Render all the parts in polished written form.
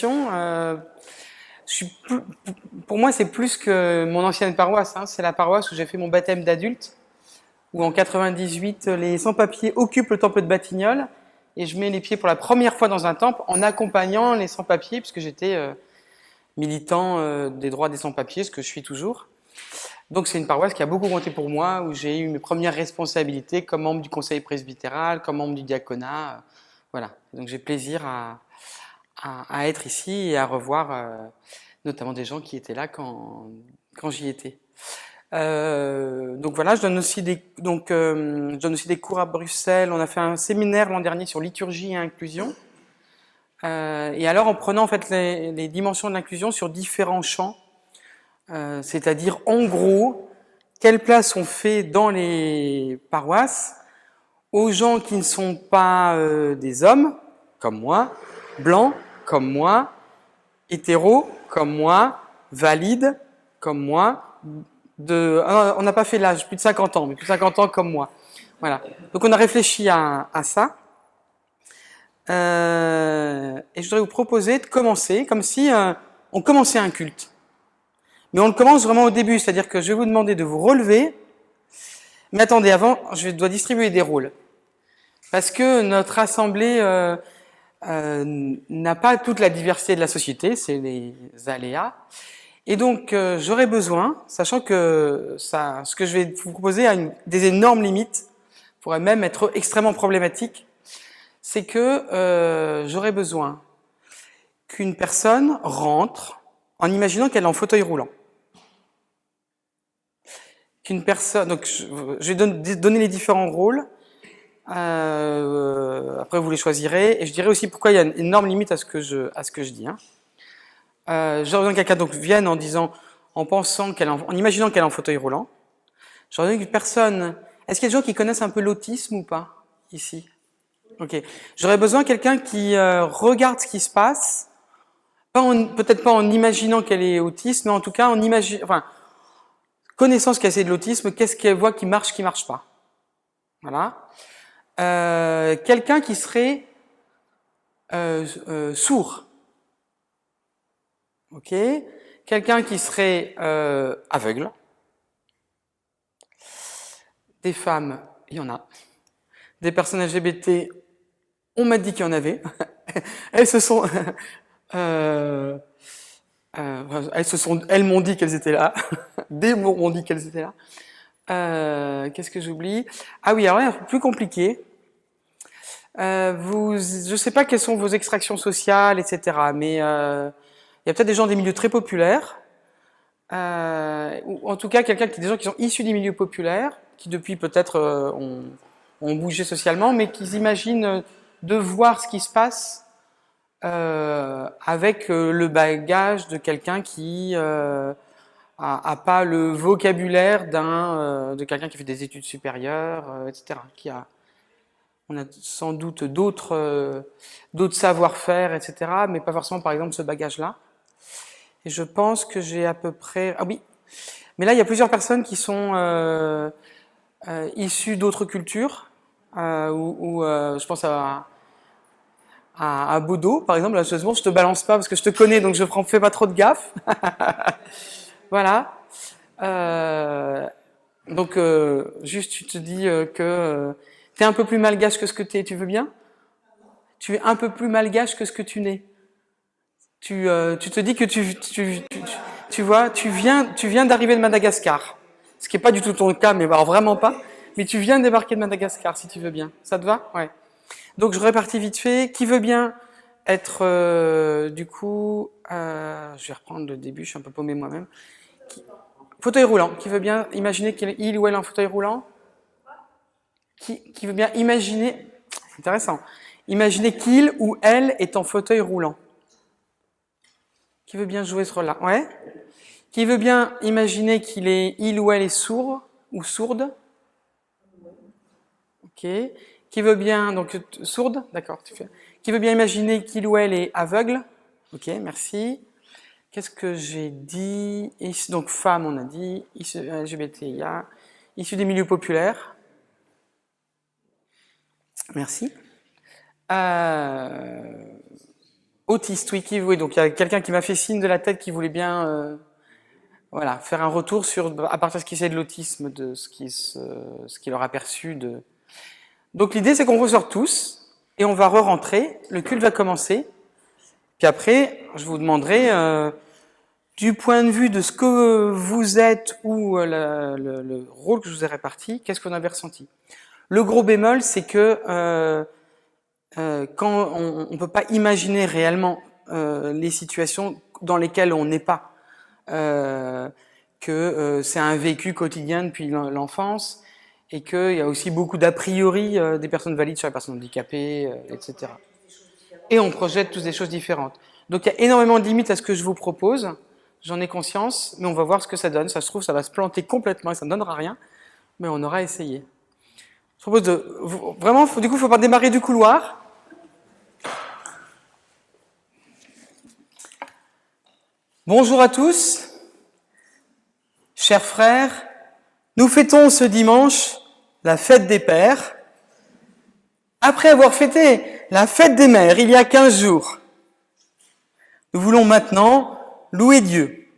conversion, pour moi, c'est plus que mon ancienne paroisse. Hein. C'est la paroisse où j'ai fait mon baptême d'adulte, où en 98, les sans-papiers occupent le temple de Batignolles, et je mets les pieds pour la première fois dans un temple en accompagnant les sans-papiers, puisque j'étais militant des droits des sans-papiers, ce que je suis toujours. Donc c'est une paroisse qui a beaucoup compté pour moi, où j'ai eu mes premières responsabilités comme membre du conseil presbytéral, comme membre du diaconat. Voilà. Donc j'ai plaisir à être ici et à revoir notamment des gens qui étaient là quand j'y étais. Donc voilà, je donne aussi des cours à Bruxelles. On a fait un séminaire l'an dernier sur liturgie et inclusion. Et alors en prenant en fait les dimensions de l'inclusion sur différents champs, c'est-à-dire en gros quelle place on fait dans les paroisses aux gens qui ne sont pas des hommes, comme moi, blancs, comme moi, hétéros, comme moi, valides, comme moi, on n'a pas fait l'âge, plus de 50 ans, mais plus de 50 ans comme moi. Voilà. Donc on a réfléchi à ça. Et je voudrais vous proposer de commencer comme si on commençait un culte. Mais on le commence vraiment au début, c'est-à-dire que je vais vous demander de vous relever. Mais attendez, avant, je dois distribuer des rôles. Parce que notre assemblée n'a pas toute la diversité de la société, c'est les aléas. Et donc, j'aurais besoin, sachant que ce que je vais vous proposer a des énormes limites, pourrait même être extrêmement problématique, c'est que j'aurais besoin qu'une personne rentre en imaginant qu'elle est en fauteuil roulant. Qu'une personne, donc je vais donner les différents rôles. Après vous les choisirez, et je dirai aussi pourquoi il y a une énorme limite à ce que je dis. Hein. J'aurais besoin que quelqu'un donc vienne en disant, en imaginant qu'elle est en fauteuil roulant. J'aurais besoin qu'une personne. Est-ce qu'il y a des gens qui connaissent un peu l'autisme ou pas ici? Ok. J'aurais besoin de quelqu'un qui regarde ce qui se passe, peut-être pas en imaginant qu'elle est autiste, mais en tout cas connaissant ce qu'elle sait de l'autisme, qu'est-ce qu'elle voit qui marche pas. Voilà. Quelqu'un qui serait sourd. Ok. Quelqu'un qui serait aveugle. Des femmes, il y en a. Des personnes LGBT, on m'a dit qu'il y en avait. elles m'ont dit qu'elles étaient là. Des m'ont dit qu'elles étaient là. Qu'est-ce que j'oublie? Ah oui, alors là, plus compliqué. Je sais pas quelles sont vos extractions sociales, etc. Mais il y a peut-être des gens des milieux très populaires, ou en tout cas des gens qui sont issus des milieux populaires, qui depuis peut-être ont bougé socialement, mais qui imaginent de voir ce qui se passe avec le bagage de quelqu'un qui a pas le vocabulaire de quelqu'un qui fait des études supérieures, etc. On a sans doute d'autres savoir-faire, etc., mais pas forcément, par exemple, ce bagage-là. Et je pense que j'ai à peu près... Ah oui, mais là, il y a plusieurs personnes qui sont issues d'autres cultures, je pense à Bodo, par exemple. Là, justement, je te balance pas parce que je te connais, donc je fais pas trop de gaffe. Voilà. Donc, juste, tu te dis que t'es un peu plus malgache que ce que t'es, tu veux bien? Tu es un peu plus malgache que ce que tu n'es. Tu te dis que tu vois, tu viens d'arriver de Madagascar. Ce qui n'est pas du tout ton cas, mais alors vraiment pas. Mais tu viens de débarquer de Madagascar, si tu veux bien. Ça te va? Ouais. Donc je répartis vite fait. Qui veut bien être, je vais reprendre le début, je suis un peu paumé moi-même. Fauteuil roulant. Qui veut bien imaginer qu'il ou elle est en fauteuil roulant? Qui veut bien imaginer, intéressant, imaginer qu'il ou elle est en fauteuil roulant. Qui veut bien jouer ce rôle-là? Ouais. Qui veut bien imaginer il ou elle est sourd ou sourde? Ok. Qui veut bien, donc sourde, d'accord. Qui veut bien imaginer qu'il ou elle est aveugle? Ok, merci. Qu'est-ce que j'ai dit? Donc femme, on a dit. LGBTIA. Issu des milieux populaires. Merci. Autiste, oui, donc il y a quelqu'un qui m'a fait signe de la tête qui voulait bien voilà, faire un retour à partir de ce qu'il sait de l'autisme, de ce qu'il aura perçu de. Donc l'idée c'est qu'on ressort tous et on va re-rentrer, le culte va commencer, puis après je vous demanderai du point de vue de ce que vous êtes ou le rôle que je vous ai réparti, qu'est-ce qu'on avait ressenti. Le gros bémol c'est que quand on ne peut pas imaginer réellement les situations dans lesquelles on n'est pas, que c'est un vécu quotidien depuis l'enfance, et qu'il y a aussi beaucoup d'a priori des personnes valides sur les personnes handicapées, etc. Et on projette tous des choses différentes. Donc il y a énormément de limites à ce que je vous propose, j'en ai conscience, mais on va voir ce que ça donne. Ça se trouve, ça va se planter complètement et ça ne donnera rien, mais on aura essayé. Je propose vraiment, du coup, il ne faut pas démarrer du couloir. Bonjour à tous, chers frères, nous fêtons ce dimanche la fête des pères, après avoir fêté la fête des mères il y a 15 jours. Nous voulons maintenant louer Dieu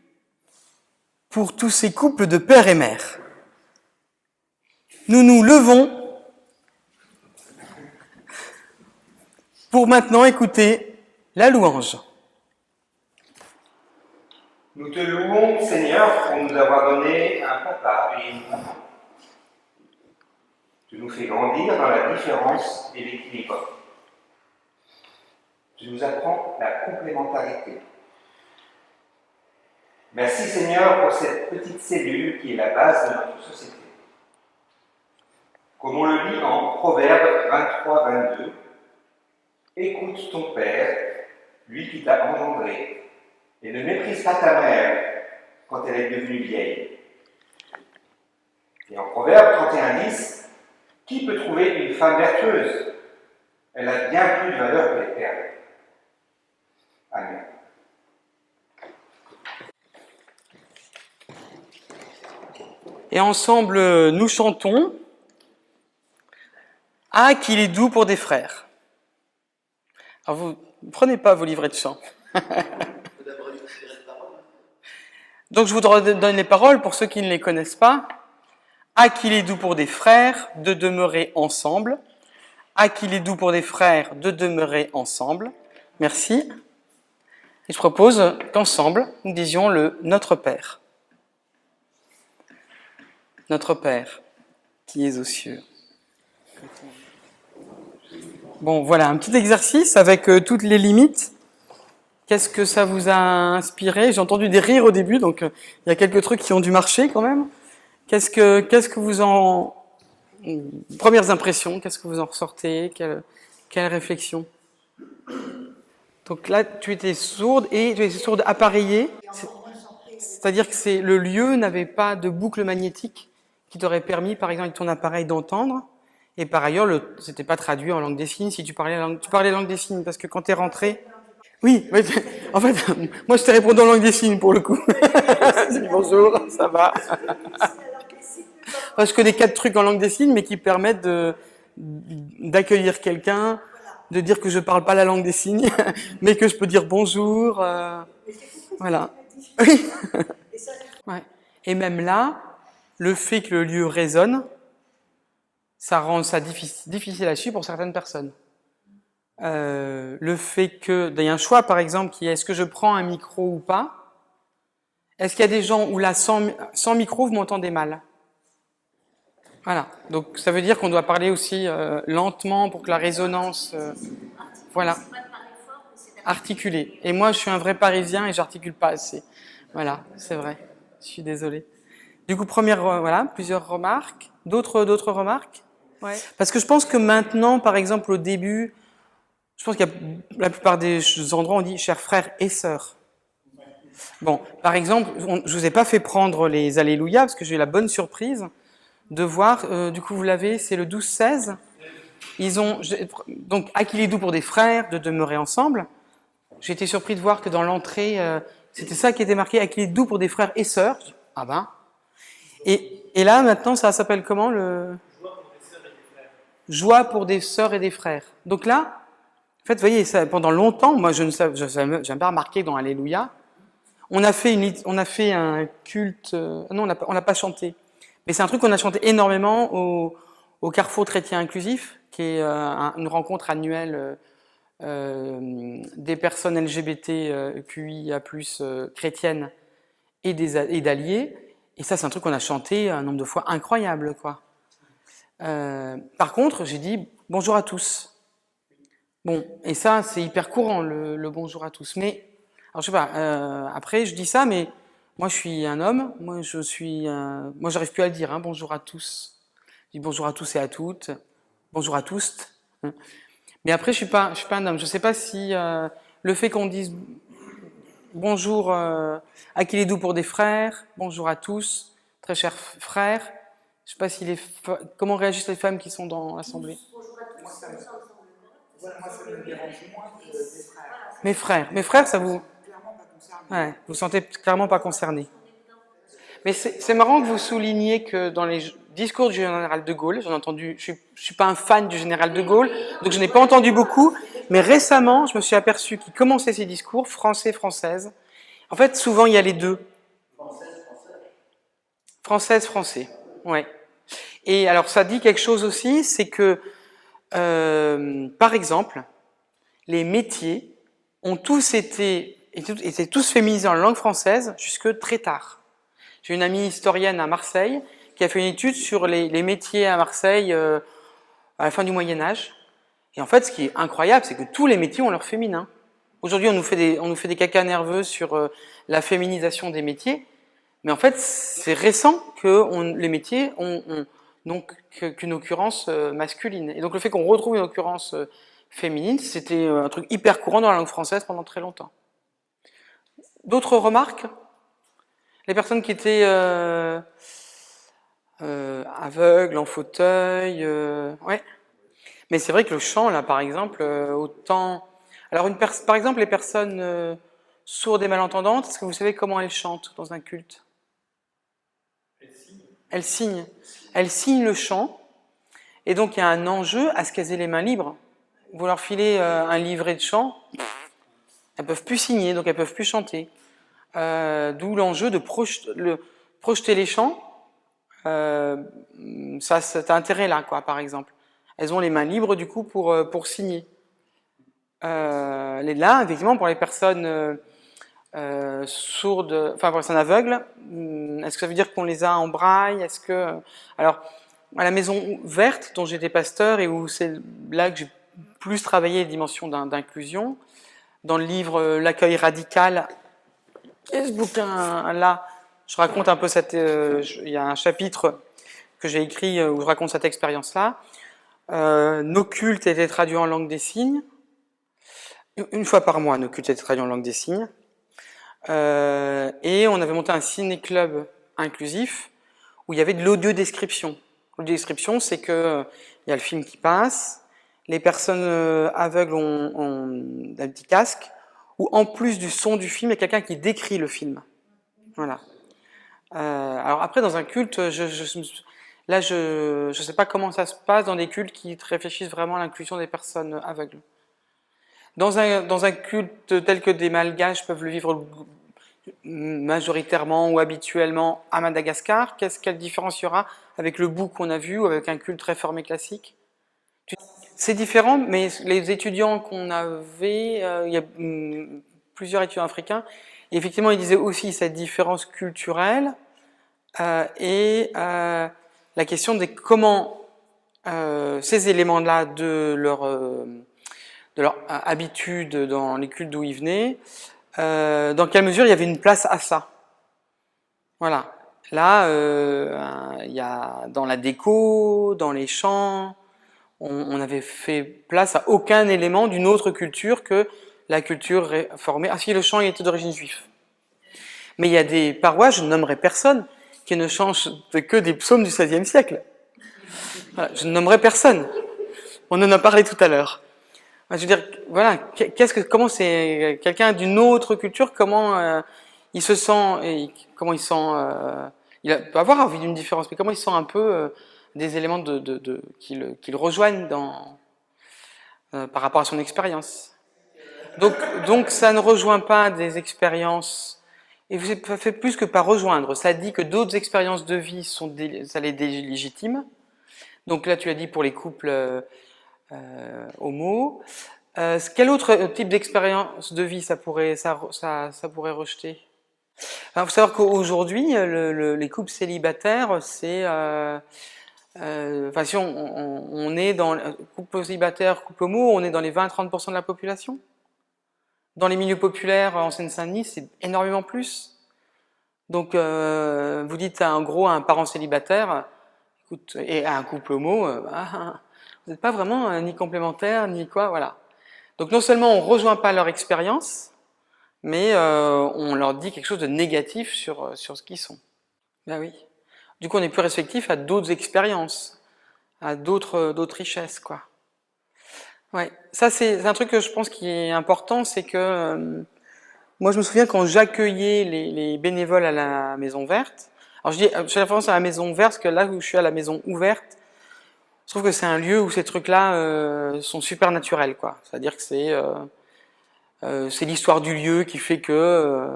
pour tous ces couples de pères et mères. Nous nous levons pour maintenant écouter la louange. Nous te louons, Seigneur, pour nous avoir donné un papa et une maman. Tu nous fais grandir dans la différence et l'équilibre. Tu nous apprends la complémentarité. Merci, Seigneur, pour cette petite cellule qui est la base de notre société. Comme on le lit en Proverbe 23-22, « Écoute ton père, lui qui t'a engendré, et ne méprise pas ta mère quand elle est devenue vieille. » Et en Proverbe 31-10, « Qui peut trouver une femme vertueuse? Elle a bien plus de valeur que les perles. » Amen. Et ensemble, nous chantons « Ah, qu'il est doux pour des frères ». Alors vous ne prenez pas vos livrets de chant. Donc je vous donne les paroles pour ceux qui ne les connaissent pas. « Ah, qu'il est doux pour des frères de demeurer ensemble. Ah, qu'il est doux pour des frères de demeurer ensemble. » Merci. Et je propose qu'ensemble, nous disions le « Notre Père ». Notre Père, qui es aux cieux. Bon, voilà, un petit exercice avec toutes les limites. Qu'est-ce que ça vous a inspiré? J'ai entendu des rires au début, donc il y a quelques trucs qui ont dû marcher quand même. Qu'est-ce que vous en... Premières impressions, qu'est-ce que vous en ressortez? Quelle réflexion? Donc là, tu étais sourde et tu étais sourde appareillée. C'est-à-dire que le lieu n'avait pas de boucle magnétique qui t'aurait permis, par exemple, avec ton appareil d'entendre. Et par ailleurs, c'était pas traduit en langue des signes si tu parlais langue des signes, parce que quand t'es rentré... Oui, en fait, moi je t'ai répondu en langue des signes pour le coup. Bonjour, ça va. Enfin, je connais 4 trucs en langue des signes, mais qui permettent d'accueillir quelqu'un, de dire que je parle pas la langue des signes, mais que je peux dire bonjour. Voilà. Oui. Ouais. Et même là, le fait que le lieu résonne, ça rend ça difficile à suivre pour certaines personnes. Le fait qu'il y a un choix, par exemple, qui est est-ce que je prends un micro ou pas? Est-ce qu'il y a des gens où là, sans micro, vous m'entendez mal? Voilà. Donc ça veut dire qu'on doit parler aussi lentement pour que la résonance... voilà. Articuler. Et moi, je suis un vrai Parisien et j'articule pas assez. Voilà, c'est vrai. Je suis désolée. Du coup, voilà, plusieurs remarques. D'autres remarques? Ouais. Parce que je pense que maintenant, par exemple, au début, je pense qu'il y a la plupart des endroits, on dit chers frères et sœurs. Bon, par exemple, je vous ai pas fait prendre les Alléluia parce que j'ai eu la bonne surprise de voir, du coup, vous l'avez, c'est le 12-16. Donc, à qu'il est doux pour des frères de demeurer ensemble. J'ai été surpris de voir que dans l'entrée, c'était ça qui était marqué, à qu'il est doux pour des frères et sœurs. Ah ben. Et là, maintenant, ça s'appelle comment Joie pour des sœurs et des frères. Donc là, En fait, vous voyez, ça, pendant longtemps, moi, je n'avais jamais remarqué dans Alléluia. On a fait un culte. Non, on n'a pas chanté. Mais c'est un truc qu'on a chanté énormément au Carrefour Chrétien Inclusif, qui est une rencontre annuelle des personnes LGBTQIA+ chrétiennes et d'alliés. Et ça, c'est un truc qu'on a chanté un nombre de fois incroyable, quoi. Par contre, j'ai dit bonjour à tous. Bon, et ça, c'est hyper courant, le bonjour à tous. Mais, alors je sais pas, après, je dis ça, mais moi, je suis un homme, moi, j'arrive plus à le dire, hein, bonjour à tous. Je dis bonjour à tous et à toutes, bonjour à tous. Mais après, je suis pas un homme. Je sais pas si le fait qu'on dise bonjour à qui il est doux pour des frères, bonjour à tous, très chers frères. Je sais pas si comment réagissent les femmes qui sont dans l'assemblée. Moi, ça me dérange moins que des frères. Mes frères, ça vous... Clairement pas concerné. Ouais, vous sentez clairement pas concerné. Mais c'est marrant que vous souligniez que dans les discours du général de Gaulle, j'en ai entendu, je suis pas un fan du général de Gaulle, donc je n'ai pas entendu beaucoup, mais récemment, je me suis aperçu qu'il commençait ses discours français, française. En fait, souvent, il y a les deux. Française, français. Ouais. Et alors, ça dit quelque chose aussi, c'est que, par exemple, les métiers ont tous étaient tous féminisés en langue française jusque très tard. J'ai une amie historienne à Marseille qui a fait une étude sur les métiers à Marseille à la fin du Moyen-Âge. Et en fait, ce qui est incroyable, c'est que tous les métiers ont leur féminin. Aujourd'hui, on nous fait des cacas nerveux sur la féminisation des métiers, mais en fait, c'est récent que les métiers ont donc qu'une occurrence masculine. Et donc le fait qu'on retrouve une occurrence féminine, c'était un truc hyper courant dans la langue française pendant très longtemps. D'autres remarques? Les personnes qui étaient aveugles, en fauteuil, ouais. Mais c'est vrai que le chant, là, par exemple, autant... Alors, par exemple, les personnes sourdes et malentendantes, est-ce que vous savez comment elles chantent dans un culte? Elles signent. Elles signent le chant, et donc il y a un enjeu à ce qu'elles aient les mains libres. Vous leur filez un livret de chant, elles peuvent plus signer, donc elles peuvent plus chanter. D'où l'enjeu de projeter les chants. Ça, cet intérêt-là, quoi, par exemple. Elles ont les mains libres, du coup, pour signer. Là, effectivement, pour les personnes sourdes, enfin, pour les personnes aveugles, est-ce que ça veut dire qu'on les a en braille? Est-ce que... Alors, à la Maison Verte, dont j'étais pasteur, et où c'est là que j'ai plus travaillé les dimensions d'inclusion, dans le livre L'accueil radical, et ce bouquin-là, je raconte un peu il y a un chapitre que j'ai écrit où je raconte cette expérience-là. Nos cultes étaient traduits en langue des signes. Une fois par mois, nos cultes étaient traduits en langue des signes. Et on avait monté un ciné-club inclusif où il y avait de l'audio-description. L'audio-description, c'est que il y a le film qui passe, les personnes aveugles ont un petit casque, où en plus du son du film, il y a quelqu'un qui décrit le film. Voilà. Alors après, dans un culte, là, je sais pas comment ça se passe dans des cultes qui réfléchissent vraiment à l'inclusion des personnes aveugles. Dans un culte tel que des Malgaches peuvent le vivre majoritairement ou habituellement à Madagascar, quelle différence il y aura avec le bout qu'on a vu ou avec un culte réformé classique? C'est différent, mais les étudiants qu'on avait, il y a plusieurs étudiants africains, et effectivement, ils disaient aussi cette différence culturelle et la question de comment ces éléments-là de leur habitude dans les cultes d'où ils venaient, dans quelle mesure il y avait une place à ça. Voilà. Là, il y a dans la déco, dans les chants, on avait fait place à aucun élément d'une autre culture que la culture réformée. Ah si, le chant il était d'origine juive. Mais il y a des paroisses, je ne nommerai personne, qui ne chantent que des psaumes du XVIe siècle. Voilà, je ne nommerai personne. On en a parlé tout à l'heure. Je veux dire, voilà, comment c'est quelqu'un d'une autre culture, comment il se sent, et comment il sent, peut avoir envie d'une différence, mais comment il sent un peu des éléments qui le rejoignent par rapport à son expérience. Donc ça ne rejoint pas des expériences, et ça fait plus que pas rejoindre, ça dit que d'autres expériences de vie ça les délégitime. Donc là tu as dit pour les couples homo. Quel autre type d'expérience de vie ça pourrait rejeter? Il faut savoir qu'aujourd'hui, les couples célibataires, c'est... si on est dans couple célibataire, couple homo, on est dans les 20-30% de la population. Dans les milieux populaires en Seine-Saint-Denis, c'est énormément plus. Donc, vous dites en gros à un parent célibataire, écoute, et à un couple homo, vous n'êtes pas vraiment ni complémentaires, ni quoi, voilà. Donc non seulement on ne rejoint pas leur expérience, mais on leur dit quelque chose de négatif sur ce qu'ils sont. Ben oui. Du coup, on est plus réceptif à d'autres expériences, à d'autres richesses, quoi. Ouais. Ça, c'est un truc que je pense qui est important, c'est que moi, je me souviens quand j'accueillais les bénévoles à la Maison Verte. Alors, je fais référence à la Maison Verte, parce que là où je suis à la Maison Ouverte, je trouve que c'est un lieu où ces trucs-là sont super naturels, quoi. C'est-à-dire que c'est l'histoire du lieu qui fait que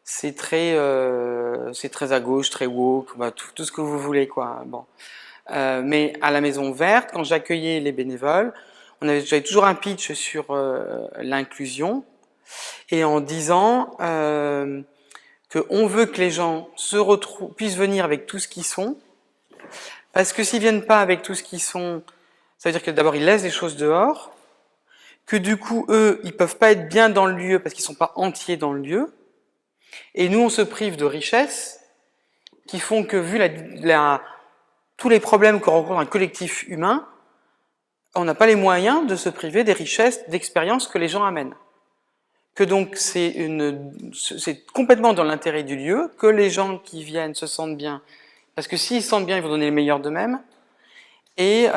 c'est très à gauche, très woke, tout ce que vous voulez, quoi. Bon. Mais à la Maison Verte, quand j'accueillais les bénévoles, j'avais toujours un pitch sur l'inclusion, et en disant qu'on veut que les gens puissent venir avec tout ce qu'ils sont, parce que s'ils viennent pas avec tout ce qu'ils sont, ça veut dire que d'abord ils laissent des choses dehors, que du coup, eux, ils peuvent pas être bien dans le lieu parce qu'ils sont pas entiers dans le lieu. Et nous, on se prive de richesses qui font que, vu tous les problèmes que rencontre un collectif humain, on n'a pas les moyens de se priver des richesses d'expériences que les gens amènent. Que donc, c'est complètement dans l'intérêt du lieu que les gens qui viennent se sentent bien. Parce que s'ils se sentent bien, ils vont donner le meilleur d'eux-mêmes. Et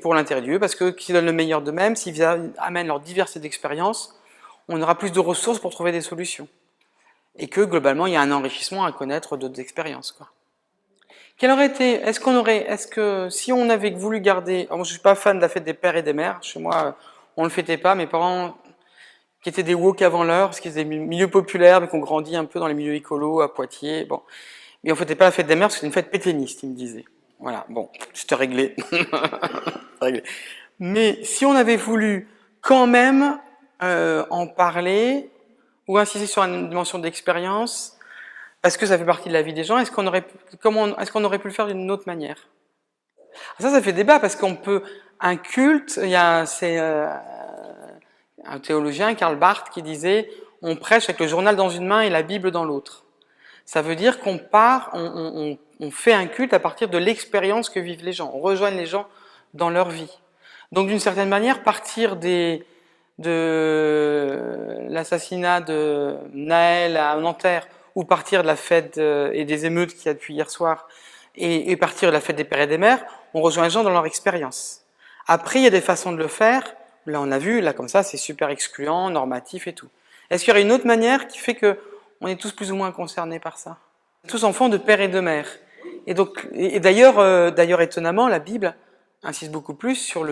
pour l'intérêt du lieu, parce que s'ils donnent le meilleur d'eux-mêmes, s'ils amènent leur diversité d'expériences, on aura plus de ressources pour trouver des solutions. Et que globalement, il y a un enrichissement à connaître d'autres expériences, quoi. Est-ce que si on avait voulu garder, alors moi je suis pas fan de la fête des pères et des mères, chez moi on le fêtait pas, mes parents qui étaient des woke avant l'heure, parce qu'ils étaient des milieux populaires, mais qui ont grandi un peu dans les milieux écolos à Poitiers, bon. Mais on fêtait pas la fête des mères parce que c'est une fête pétainiste, ils me disaient. Voilà, bon, c'était réglé. Réglé. Mais si on avait voulu quand même en parler, ou insister sur une dimension d'expérience, parce que ça fait partie de la vie des gens, est-ce qu'on aurait pu le faire d'une autre manière? Ça fait débat, parce qu'on peut... Un culte, c'est un théologien, Karl Barth, qui disait « On prêche avec le journal dans une main et la Bible dans l'autre ». Ça veut dire qu'on on fait un culte à partir de l'expérience que vivent les gens. On rejoint les gens dans leur vie. Donc d'une certaine manière, partir de l'assassinat de Naël à Nanterre, ou partir de la fête et des émeutes qu'il y a depuis hier soir, et partir de la fête des pères et des mères, on rejoint les gens dans leur expérience. Après, il y a des façons de le faire. Là, on a vu, là, comme ça, c'est super excluant, normatif et tout. Est-ce qu'il y aurait une autre manière qui fait que on est tous plus ou moins concernés par ça? Tous enfants de père et de mère. Et donc, d'ailleurs, étonnamment, la Bible insiste beaucoup plus sur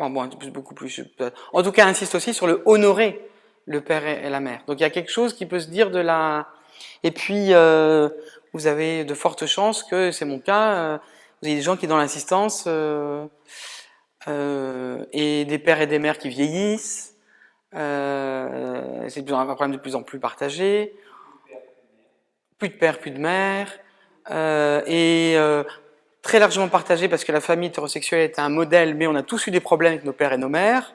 en tout cas, insiste aussi sur le honorer le père et la mère. Donc, il y a quelque chose qui peut se dire de la. Et puis, vous avez de fortes chances que c'est mon cas. Vous avez des gens qui, dans l'assistance, et des pères et des mères qui vieillissent. C'est un problème de plus en plus partagé. Plus de père, plus de mère. Très largement partagé parce que la famille hétérosexuelle était un modèle, mais on a tous eu des problèmes avec nos pères et nos mères.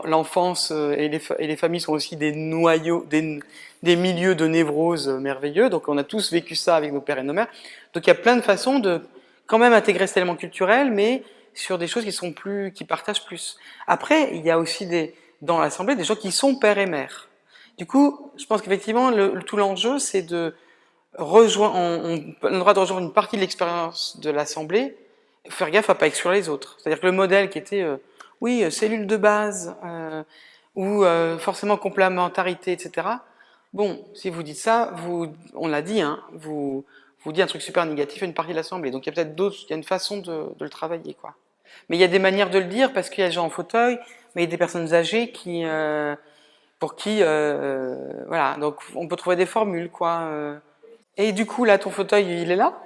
L'enfance et les familles sont aussi des noyaux, des milieux de névrose merveilleux. Donc on a tous vécu ça avec nos pères et nos mères. Donc il y a plein de façons de quand même intégrer cet élément culturel, mais sur des choses qui partagent plus. Après, il y a aussi dans l'Assemblée des gens qui sont pères et mères. Du coup, je pense qu'effectivement, tout l'enjeu, c'est de rejoindre, on a le droit de rejoindre une partie de l'expérience de l'Assemblée, faire gaffe à pas exclure les autres. C'est-à-dire que le modèle qui était, cellule de base, ou forcément complémentarité, etc. Bon, si vous dites ça, on l'a dit, hein, vous dites un truc super négatif à une partie de l'Assemblée. Donc il y a peut-être il y a une façon de le travailler, quoi. Mais il y a des manières de le dire parce qu'il y a des gens en fauteuil, mais il y a des personnes âgées pour qui, voilà, donc on peut trouver des formules, quoi. Et du coup, là, ton fauteuil, il est là.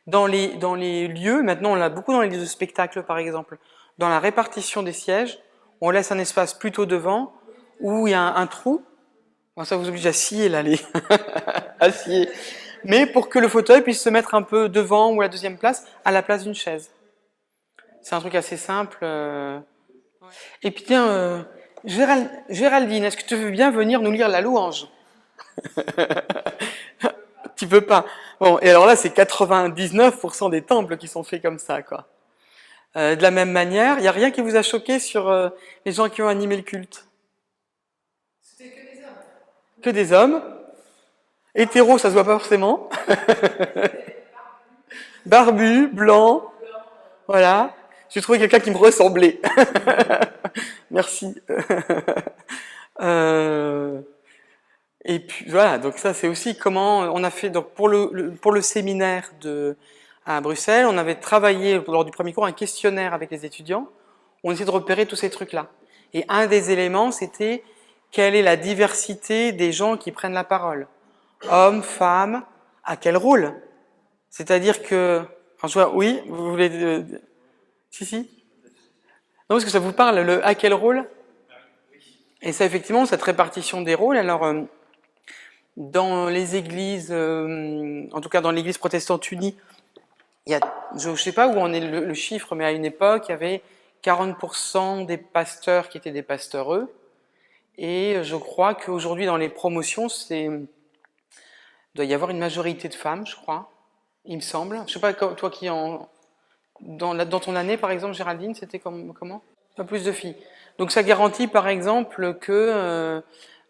Dans les lieux, maintenant on l'a beaucoup dans les lieux de spectacle par exemple, dans la répartition des sièges, on laisse un espace plutôt devant où il y a un trou. Bon, ça vous oblige à scier là, à scier. Mais pour que le fauteuil puisse se mettre un peu devant ou à la deuxième place, à la place d'une chaise. C'est un truc assez simple. Et puis tiens, Géraldine, est-ce que tu veux bien venir nous lire la louange? Tu peux pas. Bon, et alors là, c'est 99% des temples qui sont faits comme ça, quoi. De la même manière, il n'y a rien qui vous a choqué sur les gens qui ont animé le culte? C'était que des hommes. Que des hommes. Hétéros, ça se voit pas forcément. Barbu, blanc. Voilà. J'ai trouvé quelqu'un qui me ressemblait. Merci. Et puis voilà, donc ça c'est aussi comment on a fait donc pour le séminaire à Bruxelles, on avait travaillé lors du premier cours un questionnaire avec les étudiants. On essayait de repérer tous ces trucs-là. Et un des éléments, c'était quelle est la diversité des gens qui prennent la parole. Hommes, femmes, à quel rôle? C'est-à-dire que, enfin, je vois, oui, vous voulez, si. Non, parce que ça vous parle, le à quel rôle? Et ça, effectivement, cette répartition des rôles, alors, dans les églises, en tout cas dans l'église protestante unie, il y a, je ne sais pas où en est le chiffre, mais à une époque, il y avait 40% des pasteurs qui étaient des pasteureux. Et je crois qu'aujourd'hui, dans les promotions, il doit y avoir une majorité de femmes, je crois, il me semble. Je ne sais pas, toi qui dans ton année, par exemple, Géraldine, c'était comment? Pas plus de filles. Donc ça garantit, par exemple, que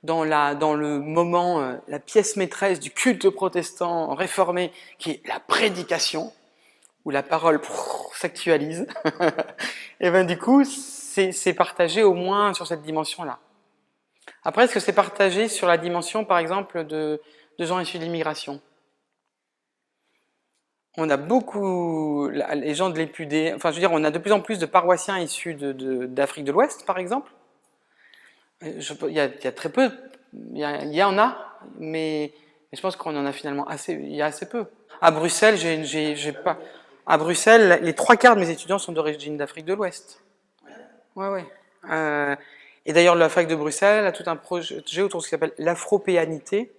dans le moment, la pièce maîtresse du culte protestant réformé, qui est la prédication, où la parole s'actualise, et ben du coup, c'est partagé au moins sur cette dimension-là. Après, est-ce que c'est partagé sur la dimension, par exemple, de gens issus de l'immigration? On a beaucoup, les gens de l'EPUD, enfin je veux dire, on a de plus en plus de paroissiens issus d'Afrique de l'Ouest, par exemple. Il y a très peu, il y en a, mais je pense qu'on en a finalement assez, il y a assez peu. À Bruxelles, j'ai pas. À Bruxelles, les 3/4 de mes étudiants sont d'origine d'Afrique de l'Ouest. Ouais. Et d'ailleurs, la fac de Bruxelles a tout un projet autour de ce qui s'appelle l'afropéanité.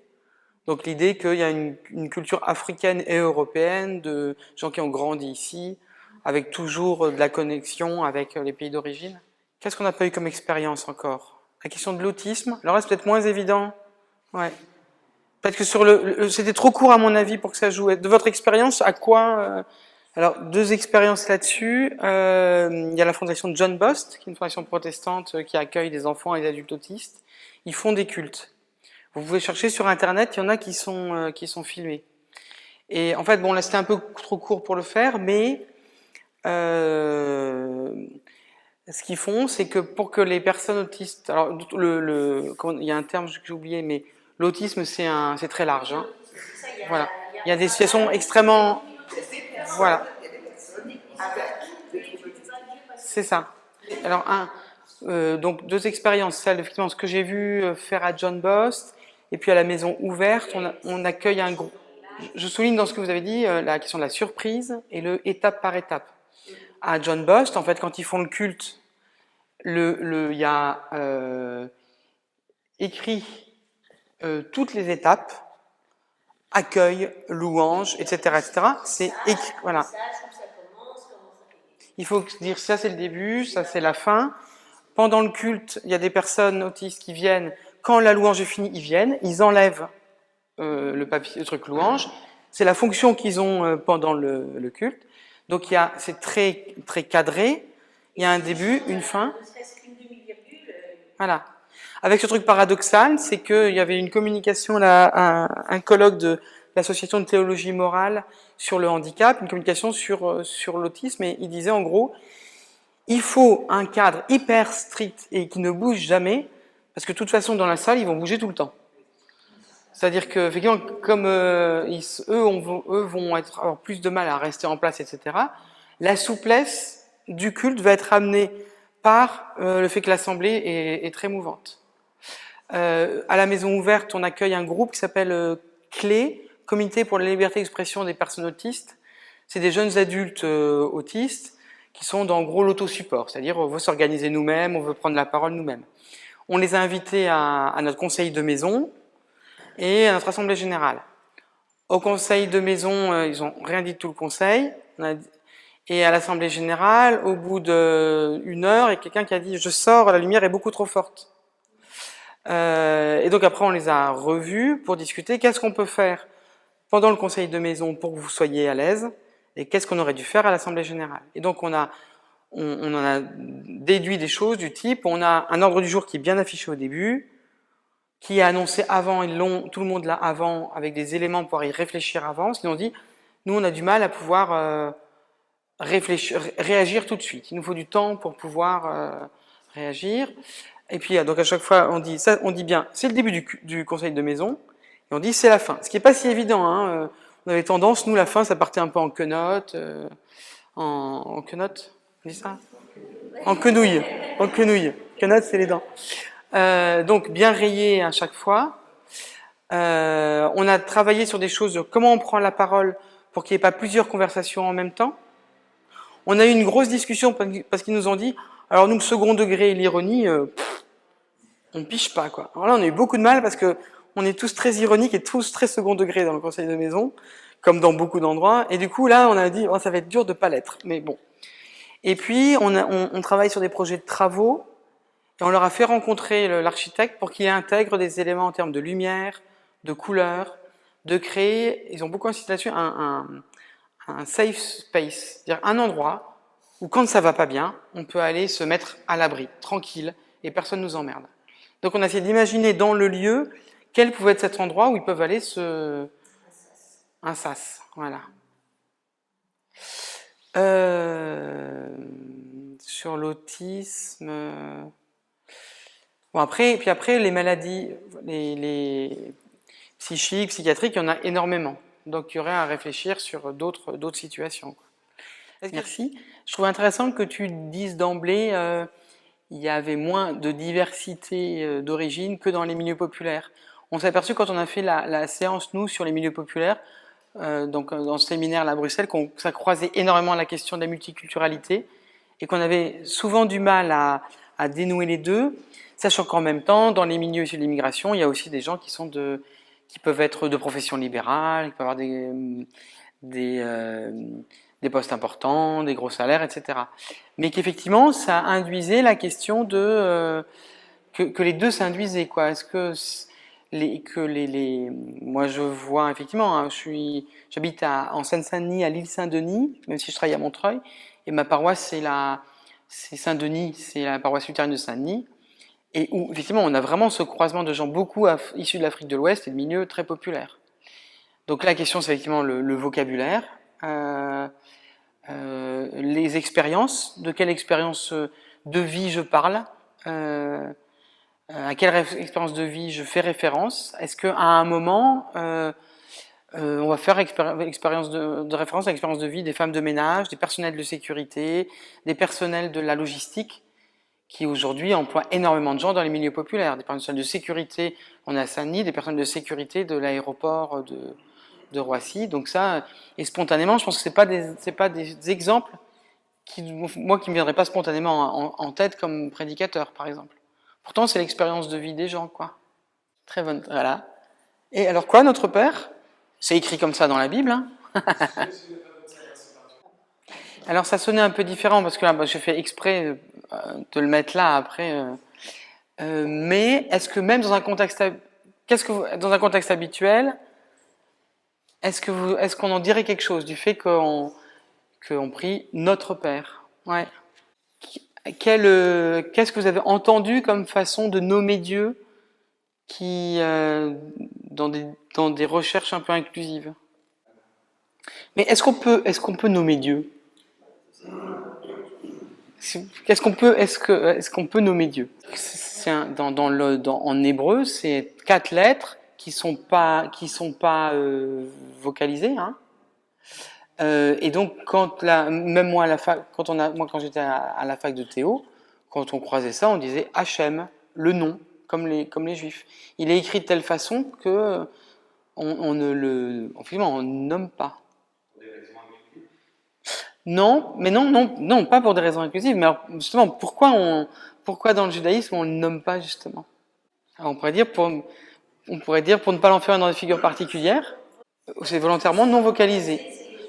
Donc l'idée qu'il y a une culture africaine et européenne de gens qui ont grandi ici, avec toujours de la connexion avec les pays d'origine. Qu'est-ce qu'on n'a pas eu comme expérience encore? La question de l'autisme. Alors là, c'est peut-être moins évident. Ouais. Peut-être que c'était trop court à mon avis pour que ça joue. De votre expérience, à quoi Alors, 2 expériences là-dessus. Il y a la fondation John Bost, qui est une fondation protestante qui accueille des enfants et des adultes autistes. Ils font des cultes. Vous pouvez chercher sur Internet, il y en a qui sont filmés. Et en fait, bon, là, c'était un peu trop court pour le faire, mais ce qu'ils font, c'est que pour que les personnes autistes... Alors, il y a un terme que j'ai oublié, mais l'autisme, c'est très large. Hein. Voilà. Il y a des situations extrêmement... Voilà. C'est ça. Alors, donc 2 expériences. Celle, effectivement, ce que j'ai vu faire à John Bost, et puis à la maison ouverte, on accueille un groupe. Je souligne dans ce que vous avez dit la question de la surprise et le étape par étape. À John Bost, en fait, quand ils font le culte, il y a écrit toutes les étapes, accueil, louange, etc., etc. C'est écrit, voilà. Il faut dire ça c'est le début, ça c'est la fin. Pendant le culte, il y a des personnes autistes qui viennent. Quand la louange est finie, ils viennent, ils enlèvent le papier, le truc louange. C'est la fonction qu'ils ont pendant le culte. Donc c'est très très cadré. Il y a un début, une fin. Voilà. Avec ce truc paradoxal, c'est qu'il y avait une communication là, un colloque de l'association de théologie morale sur le handicap, une communication sur l'autisme, et il disait en gros, il faut un cadre hyper strict et qui ne bouge jamais, parce que de toute façon dans la salle ils vont bouger tout le temps. C'est-à-dire que effectivement, comme eux vont avoir plus de mal à rester en place, etc. La souplesse du culte va être amené par le fait que l'assemblée est très mouvante. À la maison ouverte, on accueille un groupe qui s'appelle CLÉ, Comité pour la liberté d'expression des personnes autistes. C'est des jeunes adultes autistes qui sont dans, en gros, l'autosupport, c'est-à-dire on veut s'organiser nous-mêmes, on veut prendre la parole nous-mêmes. On les a invités à notre conseil de maison et à notre assemblée générale. Au conseil de maison, ils n'ont rien dit de tout le conseil. Et à l'assemblée générale, au bout d'1 heure, il y a quelqu'un qui a dit « Je sors, la lumière est beaucoup trop forte ». Et donc après, on les a revus pour discuter qu'est-ce qu'on peut faire pendant le conseil de maison pour que vous soyez à l'aise et qu'est-ce qu'on aurait dû faire à l'assemblée générale. Et donc on en a déduit des choses du type, on a un ordre du jour qui est bien affiché au début, qui est annoncé avant, tout le monde là avant, avec des éléments pour y réfléchir avant, ce qu'ils ont dit, nous on a du mal à pouvoir réagir tout de suite. Il nous faut du temps pour pouvoir réagir. Et puis donc à chaque fois on dit ça, on dit bien c'est le début du conseil de maison et on dit c'est la fin. Ce qui n'est pas si évident. Hein. On avait tendance, nous la fin ça partait un peu en quenotte, en quenotte, on dit ça, en quenouille, en quenouille. Quenotte c'est les dents. Donc bien rayé à chaque fois. On a travaillé sur des choses, comment on prend la parole pour qu'il n'y ait pas plusieurs conversations en même temps. On a eu une grosse discussion parce qu'ils nous ont dit, alors nous le second degré et l'ironie, on piche pas quoi. Alors là on a eu beaucoup de mal parce que on est tous très ironiques et tous très second degré dans le conseil de maison, comme dans beaucoup d'endroits. Et du coup là on a dit, oh, ça va être dur de pas l'être, mais bon. Et puis on travaille sur des projets de travaux. Et on leur a fait rencontrer l'architecte pour qu'il intègre des éléments en termes de lumière, de couleur, de créer, ils ont beaucoup insisté là-dessus, un safe space, c'est-à-dire un endroit où quand ça va pas bien, on peut aller se mettre à l'abri, tranquille, et personne nous emmerde. Donc on a essayé d'imaginer dans le lieu quel pouvait être cet endroit où ils peuvent aller un sas, voilà. Sur l'autisme... Bon après les maladies, les psychiques, psychiatriques, il y en a énormément. Donc il y aurait à réfléchir sur d'autres situations. Merci. Je trouve intéressant que tu dises d'emblée il y avait moins de diversité d'origine que dans les milieux populaires. On s'est aperçu quand on a fait la séance nous sur les milieux populaires, donc dans ce séminaire là à Bruxelles, ça croisait énormément la question de la multiculturalité et qu'on avait souvent du mal à dénouer les deux. Sachant qu'en même temps, dans les milieux issus de l'immigration, il y a aussi des gens qui peuvent être de profession libérale, qui peuvent avoir des postes importants, des gros salaires, etc. Mais qu'effectivement, ça induisait la question que les deux s'induisaient, quoi. Est-ce que moi je vois effectivement, hein, j'habite en Seine-Saint-Denis, à l'île Saint-Denis, même si je travaille à Montreuil, et ma paroisse c'est Saint-Denis, c'est la paroisse luthérienne de Saint-Denis. Et où, effectivement, on a vraiment ce croisement de gens beaucoup issus de l'Afrique de l'Ouest et de milieux très populaires. Donc la question, c'est effectivement le vocabulaire, les expériences, de quelle expérience de vie je parle, à quelle expérience de vie je fais référence. Est-ce qu'à un moment, on va faire expérience de référence à l'expérience de vie des femmes de ménage, des personnels de sécurité, des personnels de la logistique, qui aujourd'hui emploie énormément de gens dans les milieux populaires, des personnels de sécurité, on a à Saint-Denis, des personnels de sécurité de l'aéroport de Roissy, donc ça, et spontanément, je pense que c'est pas des exemples qui me viendraient pas spontanément en tête comme prédicateur, par exemple. Pourtant, c'est l'expérience de vie des gens, quoi. Très bonne, voilà. Et alors quoi, notre Père? C'est écrit comme ça dans la Bible, hein. Alors ça sonnait un peu différent parce que là, j'ai fait exprès de le mettre là après. Mais est-ce que même dans un contexte, dans un contexte habituel, est-ce qu'on en dirait quelque chose du fait qu'on prie Notre Père? Ouais. Qu'est-ce que vous avez entendu comme façon de nommer Dieu dans des recherches un peu inclusives? Mais est-ce qu'on peut nommer Dieu? Est-ce qu'on peut nommer Dieu? En hébreu, c'est 4 lettres qui sont pas vocalisées, hein. Et donc, même moi, à la fac, quand j'étais à la fac de Théo, quand on croisait ça, on disait Hachem, le nom, comme les Juifs. Il est écrit de telle façon que on ne le, finalement, on ne nomme pas. Non, mais non, pas pour des raisons inclusives. Mais alors, justement, pourquoi dans le judaïsme on ne le nomme pas justement? Alors, on pourrait dire pour ne pas l'enfermer dans des figures particulières, c'est volontairement non vocalisé.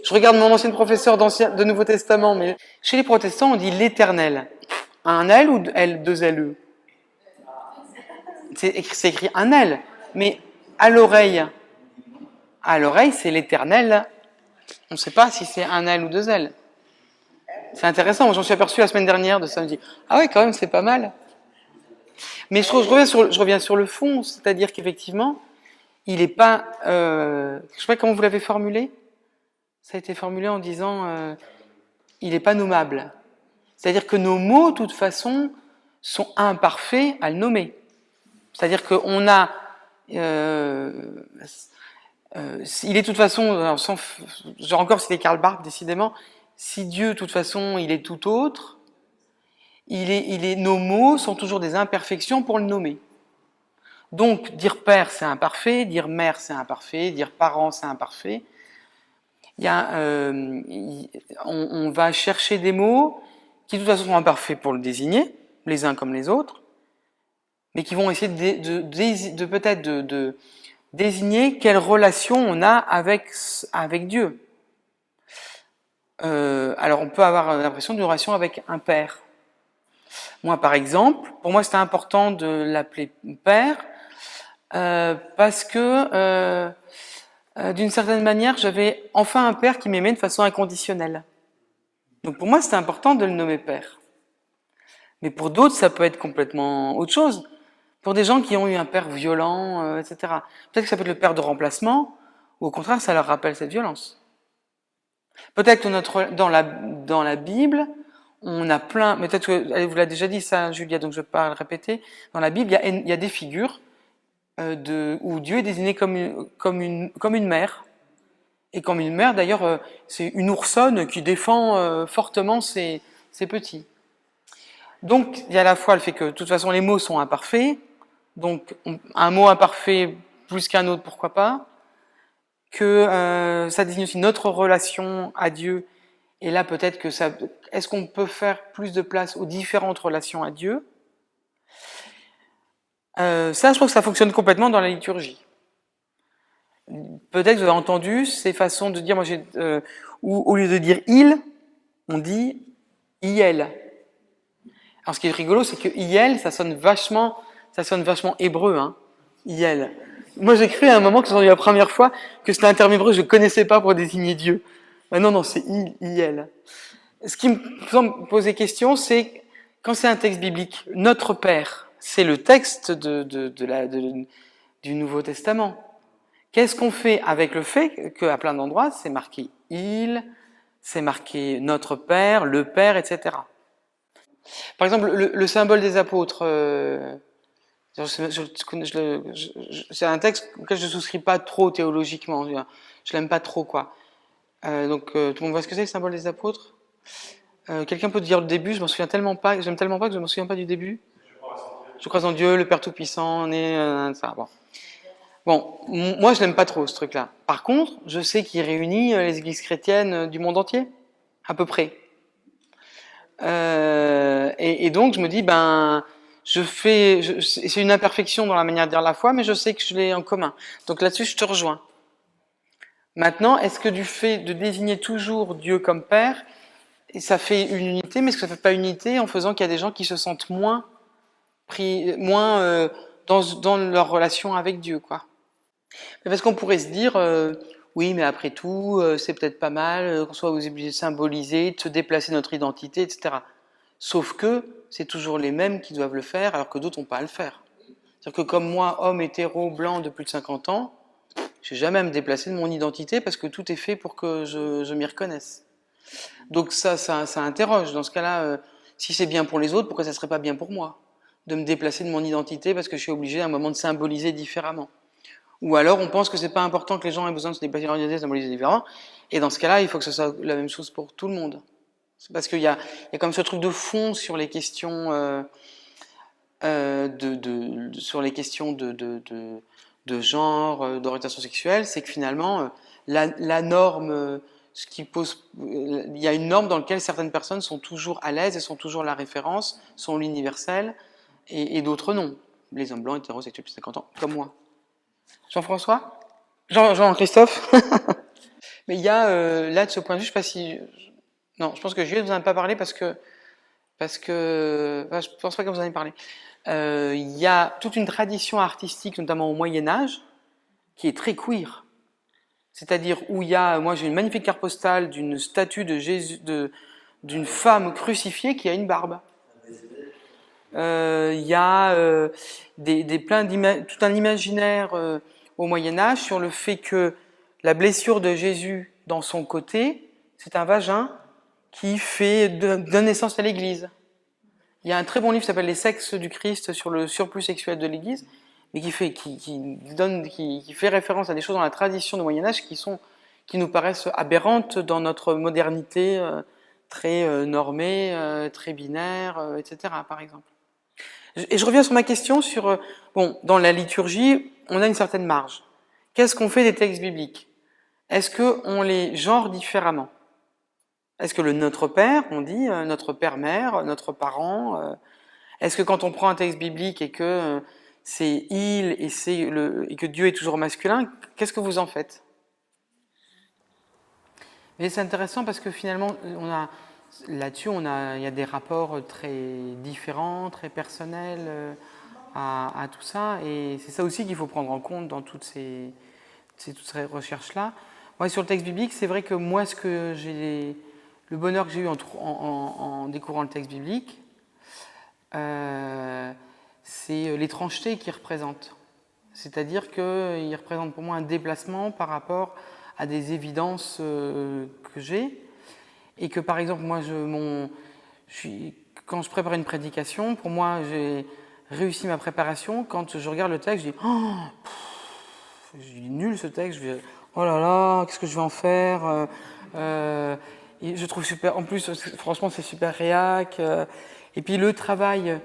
Je regarde mon ancien professeur de Nouveau Testament, mais chez les protestants, on dit l'Éternel. Un L ou deux LE? C'est écrit un L, mais à l'oreille, c'est l'Éternel. On ne sait pas si c'est un L ou deux L. C'est intéressant, j'en suis aperçu la semaine dernière de ça, je me dis, ah ouais, quand même, c'est pas mal. Mais je reviens sur le fond, c'est-à-dire qu'effectivement, il n'est pas... je ne sais pas comment vous l'avez formulé. Ça a été formulé en disant, il n'est pas nommable. C'est-à-dire que nos mots, de toute façon, sont imparfaits à le nommer. C'est-à-dire qu'on a... il est de toute façon, genre encore c'était Karl Barth décidément, si Dieu de toute façon il est tout autre, nos mots sont toujours des imperfections pour le nommer. Donc dire père c'est imparfait, dire mère c'est imparfait, dire parent c'est imparfait. On va chercher des mots qui de toute façon sont imparfaits pour le désigner, les uns comme les autres, mais qui vont essayer de peut-être de désigner quelle relation on a avec Dieu. Alors on peut avoir l'impression d'une relation avec un père. Moi par exemple, pour moi c'était important de l'appeler père parce que d'une certaine manière j'avais enfin un père qui m'aimait de façon inconditionnelle. Donc pour moi c'était important de le nommer père. Mais pour d'autres ça peut être complètement autre chose. Pour des gens qui ont eu un père violent, etc. Peut-être que ça peut être le père de remplacement, ou au contraire, ça leur rappelle cette violence. Peut-être que dans la Bible, on a plein... Peut-être que elle vous l'a déjà dit ça, Julia, donc je ne vais pas le répéter. Dans la Bible, il y a des figures où Dieu est désigné comme une mère. Et comme une mère, d'ailleurs, c'est une oursonne qui défend fortement ses petits. Donc, il y a à la fois le fait que, de toute façon, les mots sont imparfaits. Donc, un mot imparfait plus qu'un autre, pourquoi pas. Que ça désigne aussi notre relation à Dieu. Et là, peut-être que ça... Est-ce qu'on peut faire plus de place aux différentes relations à Dieu? Ça, je trouve que ça fonctionne complètement dans la liturgie. Peut-être que vous avez entendu ces façons de dire, où au lieu de dire « il », on dit « iel ». Alors, ce qui est rigolo, c'est que « iel », ça sonne vachement hébreu, hein, « iel ». Moi, j'ai cru à un moment que j'ai entendu la première fois que c'était un terme hébreu que je ne connaissais pas pour désigner Dieu. Ben non, c'est iel. Ce qui me poser question, c'est quand c'est un texte biblique, notre Père, c'est le texte du Nouveau Testament. Qu'est-ce qu'on fait avec le fait qu'à plein d'endroits, c'est marqué il, c'est marqué notre Père, le Père, etc. Par exemple, le symbole des apôtres, c'est un texte auquel je ne souscris pas trop théologiquement, je l'aime pas trop, quoi. Donc, tout le monde voit ce que c'est, le symbole des apôtres? Quelqu'un peut dire le début, je m'en souviens tellement pas, j'aime tellement pas que je m'en souviens pas du début. Je crois en Dieu, le Père Tout-Puissant, ça, bon. Bon, moi je n'aime pas trop ce truc-là. Par contre, je sais qu'il réunit les églises chrétiennes du monde entier, à peu près. Et donc je me dis, c'est une imperfection dans la manière de dire la foi, mais je sais que je l'ai en commun. Donc là-dessus, je te rejoins. Maintenant, est-ce que du fait de désigner toujours Dieu comme Père, ça fait une unité, mais est-ce que ça ne fait pas unité en faisant qu'il y a des gens qui se sentent moins dans leur relation avec Dieu, quoi? Mais parce qu'on pourrait se dire, oui, mais après tout, c'est peut-être pas mal qu'on soit obligé de symboliser, de se déplacer notre identité, etc. Sauf que c'est toujours les mêmes qui doivent le faire, alors que d'autres n'ont pas à le faire. C'est-à-dire que comme moi, homme hétéro, blanc de plus de 50 ans, je n'ai jamais à me déplacer de mon identité parce que tout est fait pour que je m'y reconnaisse. Donc ça interroge. Dans ce cas-là, si c'est bien pour les autres, pourquoi ça ne serait pas bien pour moi de me déplacer de mon identité parce que je suis obligé à un moment de symboliser différemment? Ou alors on pense que c'est pas important que les gens aient besoin de se dépatérialiser, symboliser différents, et dans ce cas-là, il faut que ce soit la même chose pour tout le monde. C'est parce qu'il y a comme ce truc de fond sur les questions sur les questions de genre, d'orientation sexuelle, c'est que finalement la norme, ce qui pose, il y a une norme dans laquelle certaines personnes sont toujours à l'aise et sont toujours la référence, sont l'universel, et d'autres non. Les hommes blancs, hétérosexuels, plus de 50 ans, comme moi. Jean-François Jean-Christophe Mais il y a, là, de ce point de vue, je sais pas si... Non, je pense que Juliette vous en a pas parlé parce que... je pense pas que vous en avez parlé. Il y a toute une tradition artistique, notamment au Moyen-Âge, qui est très queer. C'est-à-dire où il y a... Moi, j'ai une magnifique carte postale d'une statue de Jésus, d'une femme crucifiée qui a une barbe. Il y a tout un imaginaire au Moyen-Âge sur le fait que la blessure de Jésus dans son côté, c'est un vagin qui donne naissance à l'Église. Il y a un très bon livre qui s'appelle Les sexes du Christ sur le surplus sexuel de l'Église, mais qui fait référence à des choses dans la tradition du Moyen-Âge qui nous paraissent aberrantes dans notre modernité très normée, très binaire, etc. par exemple. Et je reviens sur ma question sur, dans la liturgie, on a une certaine marge. Qu'est-ce qu'on fait des textes bibliques? Est-ce qu'on les genre différemment? Est-ce que le Notre Père, on dit notre Père-Mère, notre parent, est-ce que quand on prend un texte biblique et que c'est il et que Dieu est toujours masculin, qu'est-ce que vous en faites? Et c'est intéressant parce que finalement, là-dessus, il y a des rapports très différents, très personnels à tout ça, et c'est ça aussi qu'il faut prendre en compte dans toutes ces recherches-là. Moi, sur le texte biblique, c'est vrai que moi, le bonheur que j'ai eu en découvrant le texte biblique, c'est l'étrangeté qu'il représente. C'est-à-dire qu'il représente pour moi un déplacement par rapport à des évidences que j'ai, et que par exemple, moi, quand je prépare une prédication, pour moi, j'ai réussi ma préparation. Quand je regarde le texte, je dis il est nul ce texte, oh là là, qu'est-ce que je vais en faire et je trouve super, en plus, franchement, c'est super réac. Et puis le travail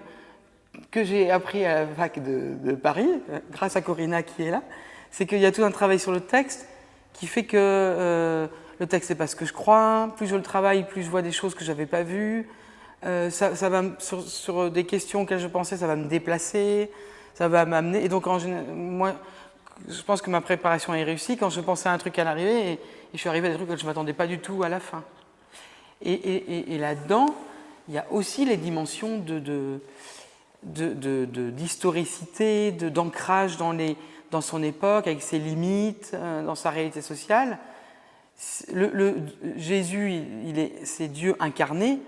que j'ai appris à la fac de Paris, grâce à Corinna qui est là, c'est qu'il y a tout un travail sur le texte qui fait que le texte, c'est pas ce que je crois. Plus je le travaille, plus je vois des choses que j'avais pas vues. Ça va sur des questions auxquelles je pensais, ça va me déplacer, ça va m'amener. Et donc, moi, je pense que ma préparation est réussie quand je pensais à un truc à l'arrivée et je suis arrivé à des trucs que je ne m'attendais pas du tout à la fin. Et là-dedans, il y a aussi les dimensions d'historicité, d'ancrage dans son époque, avec ses limites, dans sa réalité sociale. Jésus, c'est Dieu incarné,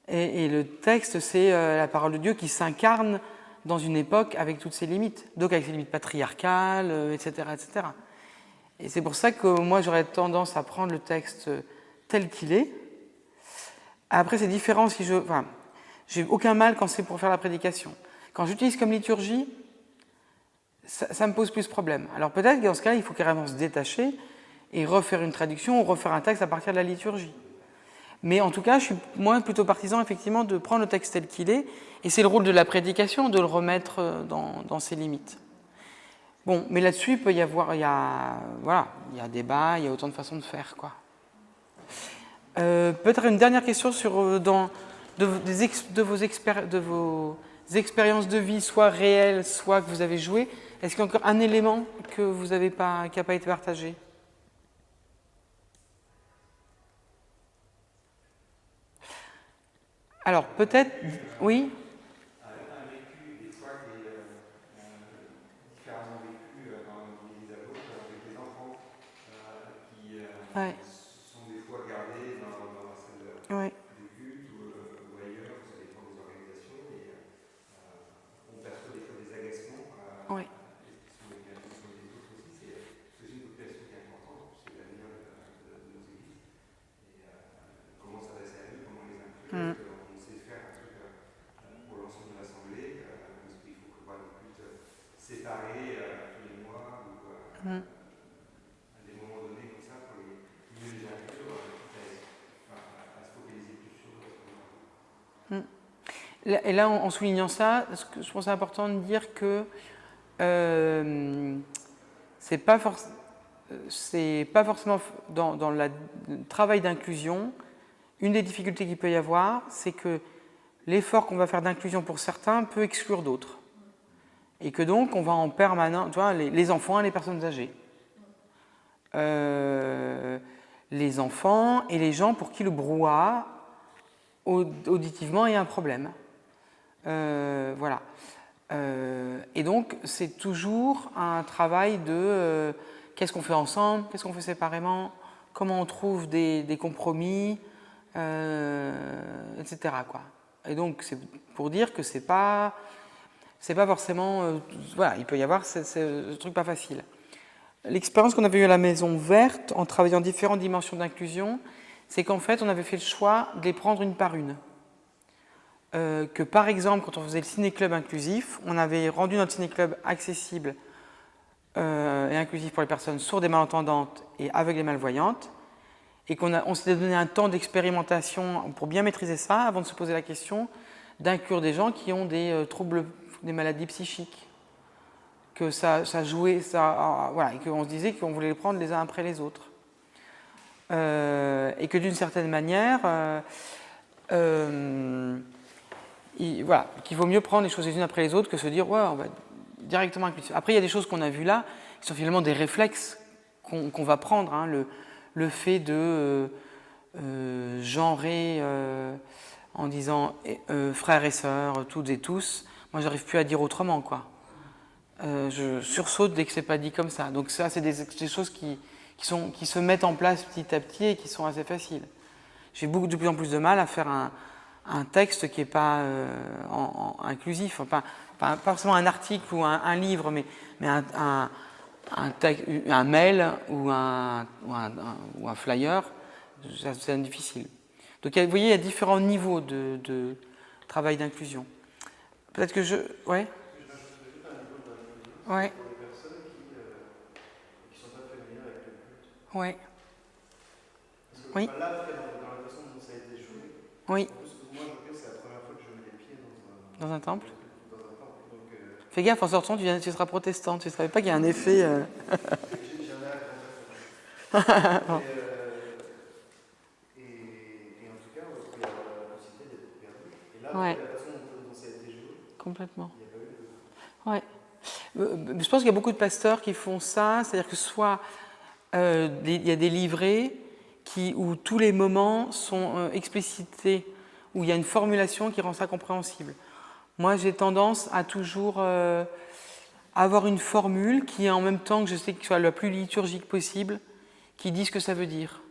et le texte, c'est la parole de Dieu qui s'incarne dans une époque avec toutes ses limites, donc avec ses limites patriarcales, etc., etc. Et c'est pour ça que moi, j'aurais tendance à prendre le texte tel qu'il est. Après, c'est différent si j'ai aucun mal quand c'est pour faire la prédication. Quand j'utilise comme liturgie, ça me pose plus de problème. Alors peut-être que dans ce cas-là, il faut carrément se détacher et refaire une traduction ou refaire un texte à partir de la liturgie. Mais en tout cas, je suis plutôt partisan effectivement de prendre le texte tel qu'il est, et c'est le rôle de la prédication de le remettre dans ses limites. Bon, mais là-dessus, il peut y avoir, il y a débat, il y a autant de façons de faire, quoi. Peut-être une dernière question sur de vos expériences de vie, soit réelles, soit que vous avez joué. Est-ce qu'il y a encore un élément que vous qui n'a pas été partagé? Alors, peut-être, oui. Un vécu, des fois, qui est différemment vécu dans l'Église à l'autre, avec des enfants qui sont des fois gardés dans la salle de culte ou ailleurs, ça dépend des organisations, et on perçoit des fois des agacements. Oui. Qui sont des autres aussi, c'est aussi une population qui est importante, c'est l'avenir de nos églises. Et comment s'adresser à eux, comment les inclure. On sait faire un truc pour l'ensemble de l'Assemblée, parce qu'il faut prévoir des cultes séparés tous les mois, ou Mm. À des moments donnés, comme ça, pour mieux les inclure, à se focaliser plus sur eux. Et là, en soulignant ça, je pense important de dire que c'est pas forcément dans le travail d'inclusion. Une des difficultés qu'il peut y avoir, c'est que l'effort qu'on va faire d'inclusion pour certains peut exclure d'autres. Et que donc, on va en permanence, tu vois, les enfants et les personnes âgées. Les enfants et les gens pour qui le brouhaha, auditivement, est un problème. Voilà. Et donc, c'est toujours un travail de qu'est-ce qu'on fait ensemble, qu'est-ce qu'on fait séparément, comment on trouve des compromis, etc. quoi. Et donc, c'est pour dire que c'est pas forcément. Voilà, il peut y avoir ce truc pas facile. L'expérience qu'on avait eue à la Maison Verte, en travaillant différentes dimensions d'inclusion, c'est qu'en fait, on avait fait le choix de les prendre une par une. Que par exemple, quand on faisait le ciné-club inclusif, on avait rendu notre ciné-club accessible et inclusif pour les personnes sourdes et malentendantes et aveugles et malvoyantes, et on s'était donné un temps d'expérimentation pour bien maîtriser ça, avant de se poser la question d'inclure des gens qui ont des troubles, des maladies psychiques, que ça jouait, voilà, et qu'on se disait qu'on voulait les prendre les uns après les autres, et que d'une certaine manière, voilà, qu'il vaut mieux prendre les choses les unes après les autres que se dire ouais, on va directement inclure. Après, il y a des choses qu'on a vues là qui sont finalement des réflexes qu'on va prendre, hein, le fait de genrer en disant frères et sœurs, toutes et tous. Moi, j'arrive plus à dire autrement, quoi. Je sursaute dès que c'est pas dit comme ça. Donc ça, c'est des choses qui se mettent en place petit à petit et qui sont assez faciles. J'ai de plus en plus de mal à faire un texte qui n'est pas inclusif, enfin, pas forcément un article ou un livre, mais un mail ou un flyer, c'est difficile. Donc vous voyez, il y a différents niveaux de travail d'inclusion. Peut-être que je... Ouais. Ouais. Pour les personnes qui ne sont pas familières avec le culte. Ouais. Parce que, Oui. Là, après, dans la façon dont ça a été joué, oui. En plus, moi, je pense que c'est la première fois que je mets les pieds dans un temple. Donc, fais gaffe, en sortant, tu seras protestant. Tu ne savais pas qu'il y a un effet... j'en ai à et en tout cas, il peut y avoir la possibilité d'être perdu. Et là, Ouais. la façon dont ça a été joué, complètement. il n'y a pas eu de... Ouais. Je pense qu'il y a beaucoup de pasteurs qui font ça, c'est-à-dire que soit il y a des livrets où tous les moments sont explicités, où il y a une formulation qui rend ça compréhensible. Moi, j'ai tendance à toujours avoir une formule qui, en même temps que je sais que soit la plus liturgique possible, qui dit ce que ça veut dire.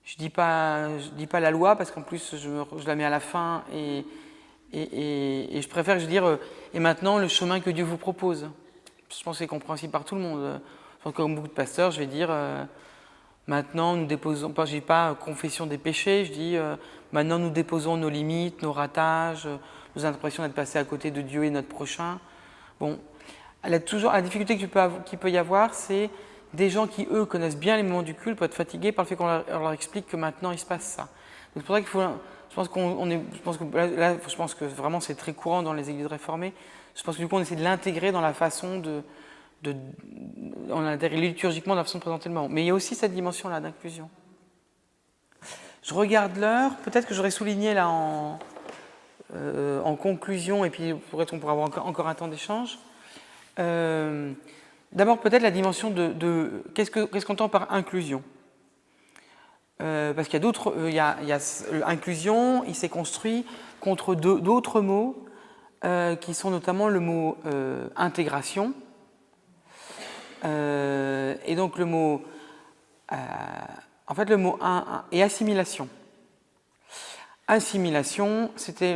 Je dis pas la loi parce qu'en plus je la mets à la fin et je préfère que je dise et maintenant le chemin que Dieu vous propose. Je pense que c'est compréhensible par tout le monde. Comme beaucoup de pasteurs, je vais dire maintenant nous déposons, je dis pas confession des péchés, je dis maintenant nous déposons nos limites, nos ratages, nos impressions d'être passés à côté de Dieu et notre prochain. Bon, la difficulté qu'il peut y avoir, c'est des gens qui, eux, connaissent bien les moments du culte, peuvent être fatigués par le fait qu'on leur explique que maintenant il se passe ça. Donc, c'est pour ça qu'il faut. Je pense que vraiment c'est très courant dans les églises réformées. Je pense que du coup on essaie de l'intégrer dans la façon on l'intègre liturgiquement dans la façon de présenter le moment. Mais il y a aussi cette dimension-là d'inclusion. Je regarde l'heure. Peut-être que j'aurais souligné là en conclusion, et puis peut-être on pourra avoir encore un temps d'échange. D'abord peut-être la dimension de qu'est-ce qu'on entend par inclusion. Parce qu'il y a d'autres, inclusion, il s'est construit contre d'autres mots qui sont notamment le mot intégration et donc le mot et assimilation. Assimilation, c'est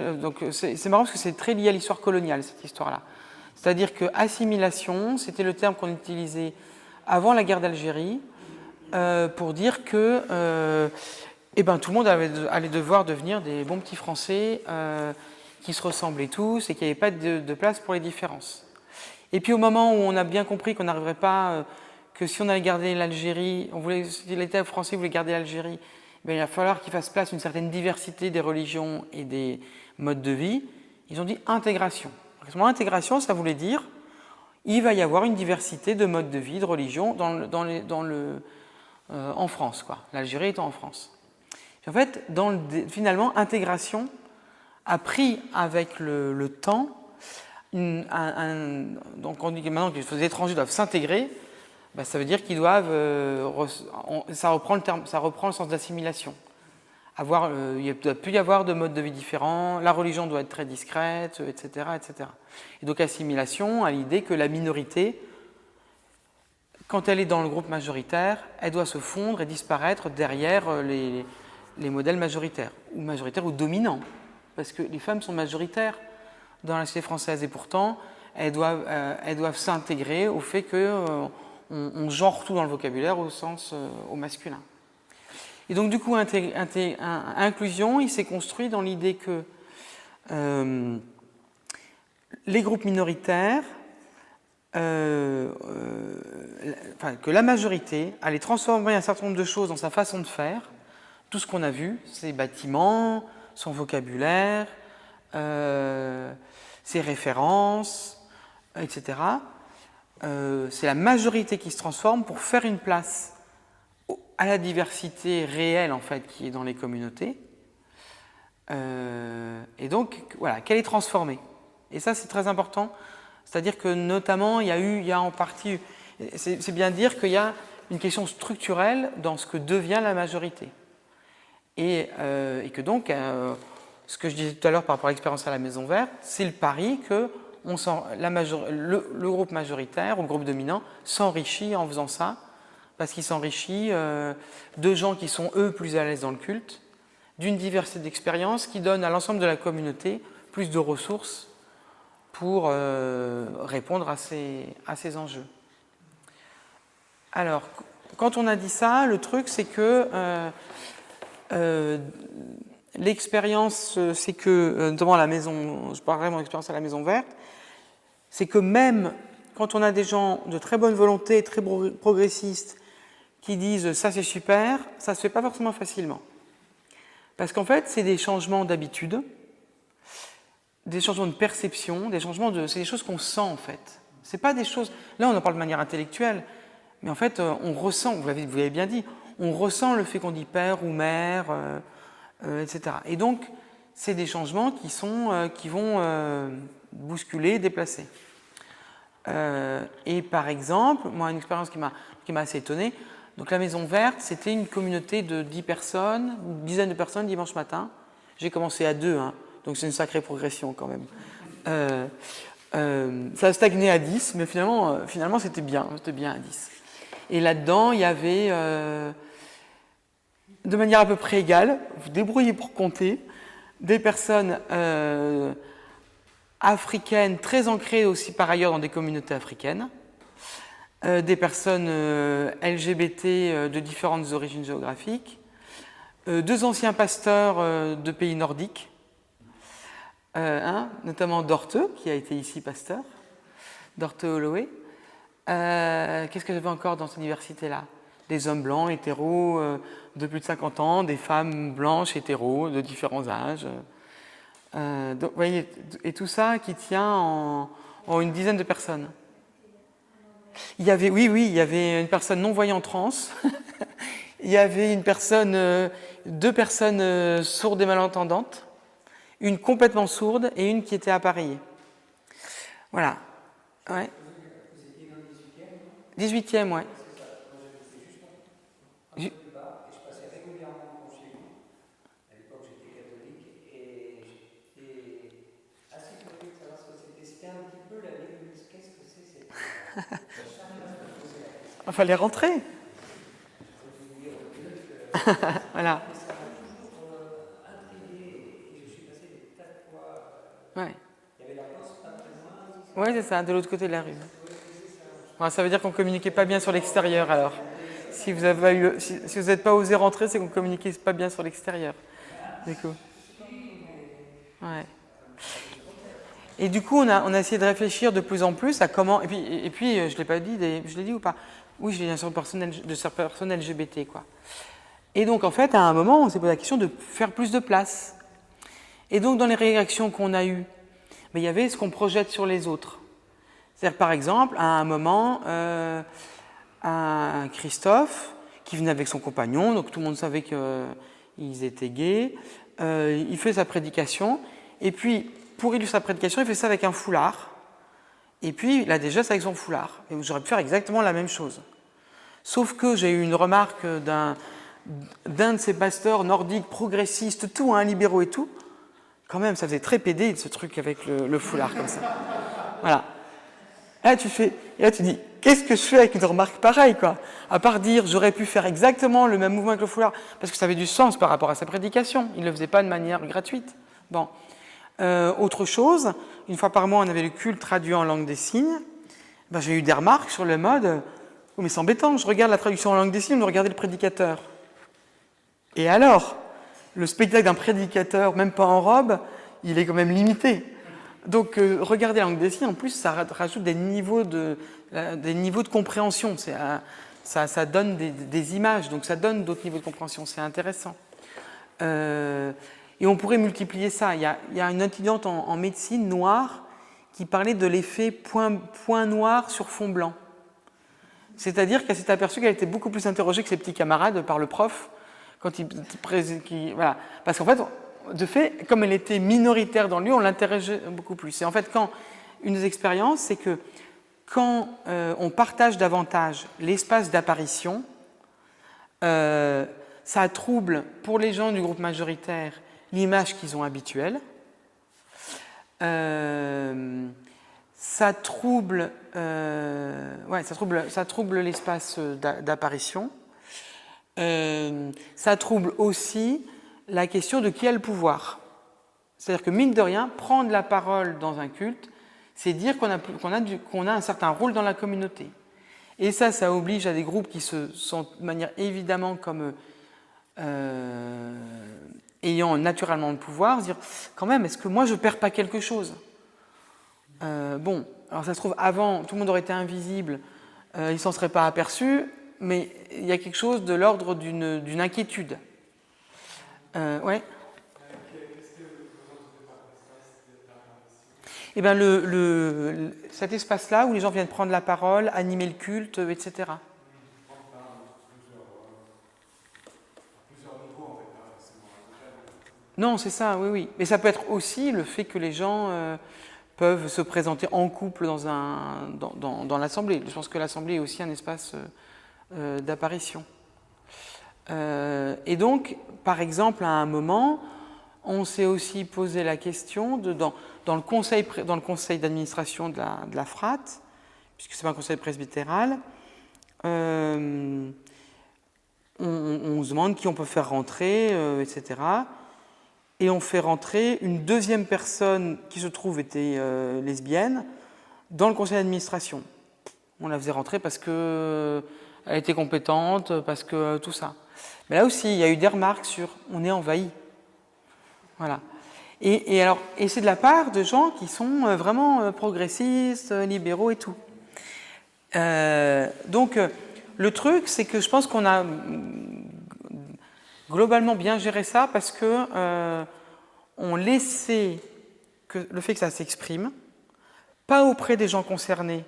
marrant parce que c'est très lié à l'histoire coloniale cette histoire-là. C'est-à-dire que assimilation, c'était le terme qu'on utilisait avant la guerre d'Algérie. Pour dire que tout le monde allait devoir devenir des bons petits Français qui se ressemblaient tous et qu'il n'y avait pas de place pour les différences. Et puis au moment où on a bien compris qu'on n'arriverait pas, que si on allait garder l'Algérie, si l'État français voulait garder l'Algérie, il va falloir qu'il fasse place à une certaine diversité des religions et des modes de vie. Ils ont dit intégration. Intégration, ça voulait dire il va y avoir une diversité de modes de vie, de religion en France, quoi. L'Algérie étant en France. Et en fait, finalement, intégration a pris avec le temps, donc on dit que maintenant que les étrangers doivent s'intégrer, ben, ça veut dire qu'ils doivent, ça reprend le sens d'assimilation. Il ne doit plus y avoir de modes de vie différents, la religion doit être très discrète, etc., etc. Et donc assimilation à l'idée que la minorité, quand elle est dans le groupe majoritaire, elle doit se fondre et disparaître derrière les modèles majoritaires ou dominants, parce que les femmes sont majoritaires dans la société française et pourtant elles doivent s'intégrer au fait qu'on genre tout dans le vocabulaire au masculin. Et donc du coup, inclusion, il s'est construit dans l'idée que les groupes minoritaires, que la majorité allait transformer un certain nombre de choses dans sa façon de faire, tout ce qu'on a vu, ses bâtiments, son vocabulaire, ses références, etc. C'est la majorité qui se transforme pour faire une place à la diversité réelle en fait qui est dans les communautés, et donc voilà, qu'elle est transformée. Et ça c'est très important, c'est-à-dire que notamment il y a en partie, c'est bien dire qu'il y a une question structurelle dans ce que devient la majorité, et que donc ce que je disais tout à l'heure par rapport à l'expérience à la Maison Verte, c'est le pari que le groupe majoritaire ou le groupe dominant s'enrichit en faisant ça, parce qu'il s'enrichit de gens qui sont, eux, plus à l'aise dans le culte, d'une diversité d'expériences qui donne à l'ensemble de la communauté plus de ressources pour répondre à ces enjeux. Alors, quand on a dit ça, le truc, c'est que l'expérience, c'est que, notamment à la maison, je parlerai de mon expérience à la Maison Verte, c'est que même quand on a des gens de très bonne volonté, très progressistes, qui disent ça c'est super, ça se fait pas forcément facilement. Parce qu'en fait, c'est des changements d'habitude, des changements de perception, c'est des choses qu'on sent en fait. C'est pas des choses. Là, on en parle de manière intellectuelle, mais en fait, on ressent. Vous l'avez bien dit, on ressent le fait qu'on dit père ou mère, etc. Et donc, c'est des changements qui vont bousculer, déplacer. Et par exemple, moi, une expérience qui m'a assez étonnée. Donc la Maison Verte, c'était une communauté de 10 personnes, une dizaine de personnes dimanche matin. J'ai commencé à 2, hein, donc c'est une sacrée progression quand même. Ça a stagné à 10, mais finalement c'était bien à 10. Et là-dedans, il y avait, de manière à peu près égale, vous débrouillez pour compter, des personnes africaines très ancrées aussi par ailleurs dans des communautés africaines, des personnes LGBT de différentes origines géographiques, 2 anciens pasteurs de pays nordiques, notamment Dorte, qui a été ici pasteur, Dorte Holloway. Qu'est-ce que j'avais encore dans cette diversité-là? Des hommes blancs, hétéros, de plus de 50 ans, des femmes blanches, hétéros, de différents âges. Donc, vous voyez, et tout ça qui tient en une dizaine de personnes. Il y avait une personne non-voyante trans, il y avait deux personnes sourdes et malentendantes, une complètement sourde et une qui était appareillée. Voilà. Ouais. 18e, ouais. Il fallait rentrer. Voilà. Ouais. Ouais, c'est ça, de l'autre côté de la rue. Ouais, ça veut dire qu'on ne communiquait pas bien sur l'extérieur alors. Si vous n'êtes pas osé rentrer, c'est qu'on ne communiquait pas bien sur l'extérieur. Du coup. Ouais. Et du coup, on a essayé de réfléchir de plus en plus à comment. Et puis je ne l'ai pas dit, je l'ai dit ou pas? Oui, je l'ai dit sur cette personne LGBT, quoi. Et donc, en fait, à un moment, on s'est posé la question de faire plus de place. Et donc, dans les réactions qu'on a eues, il y avait ce qu'on projette sur les autres. C'est-à-dire, par exemple, à un moment, un Christophe, qui venait avec son compagnon, donc tout le monde savait qu'ils étaient gays, il fait sa prédication, et puis, pour illustrer sa prédication, il fait ça avec un foulard, et puis il a des gestes avec son foulard. Et j'aurais pu faire exactement la même chose. Sauf que j'ai eu une remarque d'un de ces pasteurs nordiques, progressistes, tout, hein, libéraux et tout. Quand même, ça faisait très pédé ce truc avec le foulard comme ça. Voilà. Et là, tu dis, qu'est-ce que je fais avec une remarque pareille, quoi? À part dire, j'aurais pu faire exactement le même mouvement avec le foulard, parce que ça avait du sens par rapport à sa prédication. Il ne le faisait pas de manière gratuite. Bon. Autre chose, une fois par mois, on avait le culte traduit en langue des signes. Ben, j'ai eu des remarques sur le mode, oh, mais c'est embêtant, je regarde la traduction en langue des signes, de regarder le prédicateur. Et alors, le spectacle d'un prédicateur, même pas en robe, il est quand même limité. Donc, regarder la langue des signes, en plus, ça rajoute des niveaux de compréhension. Ça donne des images, donc ça donne d'autres niveaux de compréhension. C'est intéressant. Et on pourrait multiplier ça. Il y a une étudiante en médecine noire qui parlait de l'effet point noir sur fond blanc. C'est-à-dire qu'elle s'est aperçue qu'elle était beaucoup plus interrogée que ses petits camarades par le prof, voilà. Parce qu'en fait, de fait, comme elle était minoritaire dans le lieu, on l'interrogeait beaucoup plus. Et en fait, une des expériences, c'est que quand on partage davantage l'espace d'apparition, ça trouble pour les gens du groupe majoritaire l'image qu'ils ont habituelle. Ça trouble l'espace d'apparition. Ça trouble aussi la question de qui a le pouvoir. C'est-à-dire que, mine de rien, prendre la parole dans un culte, c'est dire qu'on a un certain rôle dans la communauté. Et ça oblige à des groupes qui se sentent de manière évidemment comme ayant naturellement le pouvoir, se dire quand même, est-ce que moi je perds pas quelque chose? Bon, alors ça se trouve, avant, tout le monde aurait été invisible, ils ne s'en seraient pas aperçus, mais il y a quelque chose de l'ordre d'une inquiétude. Ouais. Eh bien, cet espace-là où les gens viennent prendre la parole, animer le culte, etc. Non, c'est ça, oui. Mais ça peut être aussi le fait que les gens peuvent se présenter en couple dans l'Assemblée. Je pense que l'Assemblée est aussi un espace d'apparition. Et donc, par exemple, à un moment, on s'est aussi posé la question dans le conseil d'administration de la FRAT, puisque c'est pas un conseil presbytéral, on se demande qui on peut faire rentrer, etc. Et on fait rentrer une deuxième personne qui se trouve était lesbienne dans le conseil d'administration. On la faisait rentrer parce qu'elle était compétente, parce que tout ça. Mais là aussi, il y a eu des remarques sur « on est envahi ». Voilà. Et c'est de la part de gens qui sont vraiment progressistes, libéraux et tout. Donc, le truc, c'est que je pense qu'on a globalement bien géré ça parce que on laissait le fait que ça s'exprime, pas auprès des gens concernés,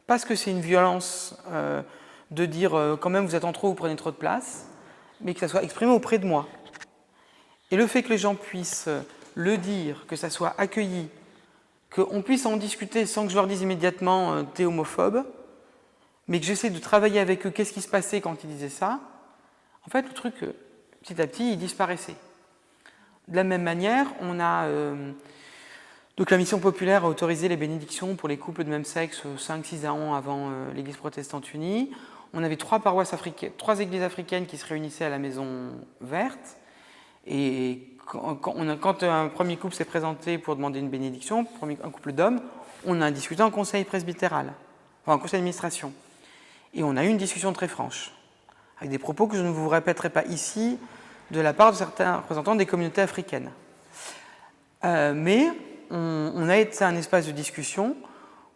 parce que c'est une violence de dire quand même vous êtes en trop, vous prenez trop de place, mais que ça soit exprimé auprès de moi. Et le fait que les gens puissent le dire, que ça soit accueilli, qu'on puisse en discuter sans que je leur dise immédiatement t'es homophobe, mais que j'essaie de travailler avec eux, qu'est-ce qui se passait quand ils disaient ça, en fait, le truc, petit à petit, il disparaissait. De la même manière, on a... donc la Mission populaire a autorisé les bénédictions pour les couples de même sexe 5-6 ans avant l'Église protestante unie. On avait 3 églises africaines qui se réunissaient à la Maison Verte. Et quand un premier couple s'est présenté pour demander une bénédiction, un couple d'hommes, on a discuté en conseil presbytéral, enfin en conseil d'administration. Et on a eu une discussion très franche, avec des propos que je ne vous répéterai pas ici, de la part de certains représentants des communautés africaines. Mais on a été un espace de discussion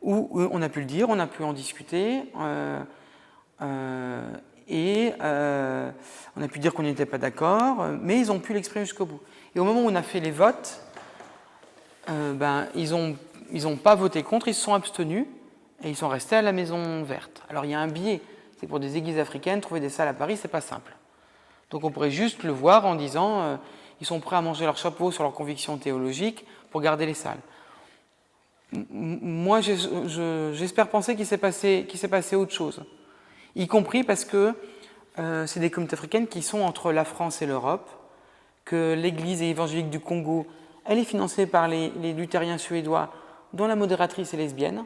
où on a pu le dire, on a pu en discuter, et on a pu dire qu'on n'était pas d'accord, mais ils ont pu l'exprimer jusqu'au bout. Et au moment où on a fait les votes, ils ont pas voté contre, ils se sont abstenus et ils sont restés à la Maison Verte. Alors il y a un biais, c'est pour des églises africaines, trouver des salles à Paris, c'est pas simple. Donc on pourrait juste le voir en disant ils sont prêts à manger leur chapeau sur leurs convictions théologiques pour garder les salles. Moi, j'espère penser qu'il s'est passé autre chose, y compris parce que c'est des communautés africaines qui sont entre la France et l'Europe, que l'Église évangélique du Congo, elle est financée par les luthériens suédois, dont la modératrice est lesbienne,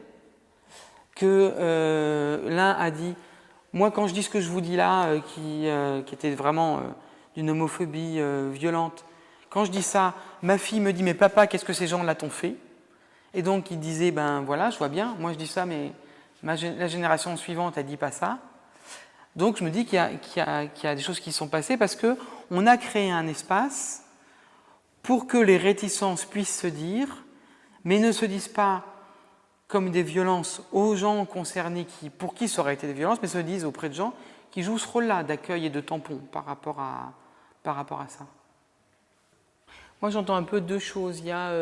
que l'un a dit « Moi, quand je dis ce que je vous dis là, qui était vraiment d'une homophobie violente, quand je dis ça, ma fille me dit « Mais papa, qu'est-ce que ces gens-là t'ont fait ?» Et donc, il disait « Ben voilà, je vois bien, moi je dis ça, mais la génération suivante, elle ne dit pas ça. » Donc, je me dis qu'il y a des choses qui sont passées parce qu'on a créé un espace pour que les réticences puissent se dire, mais ne se disent pas comme des violences aux gens concernés pour qui ça aurait été des violences, mais se disent auprès de gens qui jouent ce rôle-là d'accueil et de tampon par rapport à ça. Moi, j'entends un peu deux choses. Il y a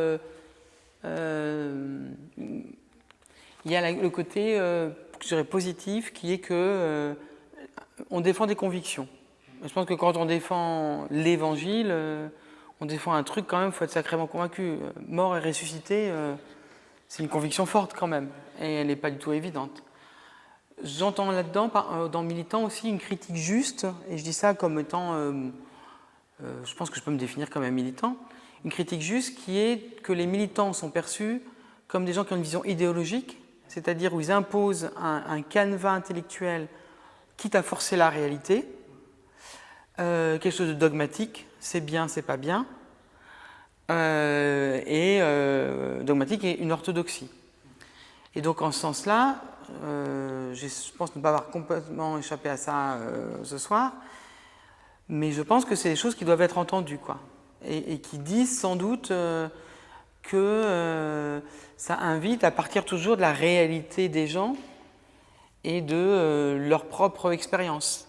le côté, je dirais, positif, qui est que on défend des convictions. Je pense que quand on défend l'évangile, on défend un truc quand même, il faut être sacrément convaincu. Mort et ressuscité, c'est une conviction forte quand même, et elle n'est pas du tout évidente. J'entends là-dedans, dans militant aussi, une critique juste, et je dis ça comme étant, je pense que je peux me définir comme un militant, une critique juste qui est que les militants sont perçus comme des gens qui ont une vision idéologique, c'est-à-dire où ils imposent un canevas intellectuel quitte à forcer la réalité, quelque chose de dogmatique, c'est bien, c'est pas bien, et dogmatique et une orthodoxie. Et donc en ce sens-là, je pense ne pas avoir complètement échappé à ça ce soir, mais je pense que c'est des choses qui doivent être entendues, quoi, et qui disent sans doute que ça invite à partir toujours de la réalité des gens et de leur propre expérience.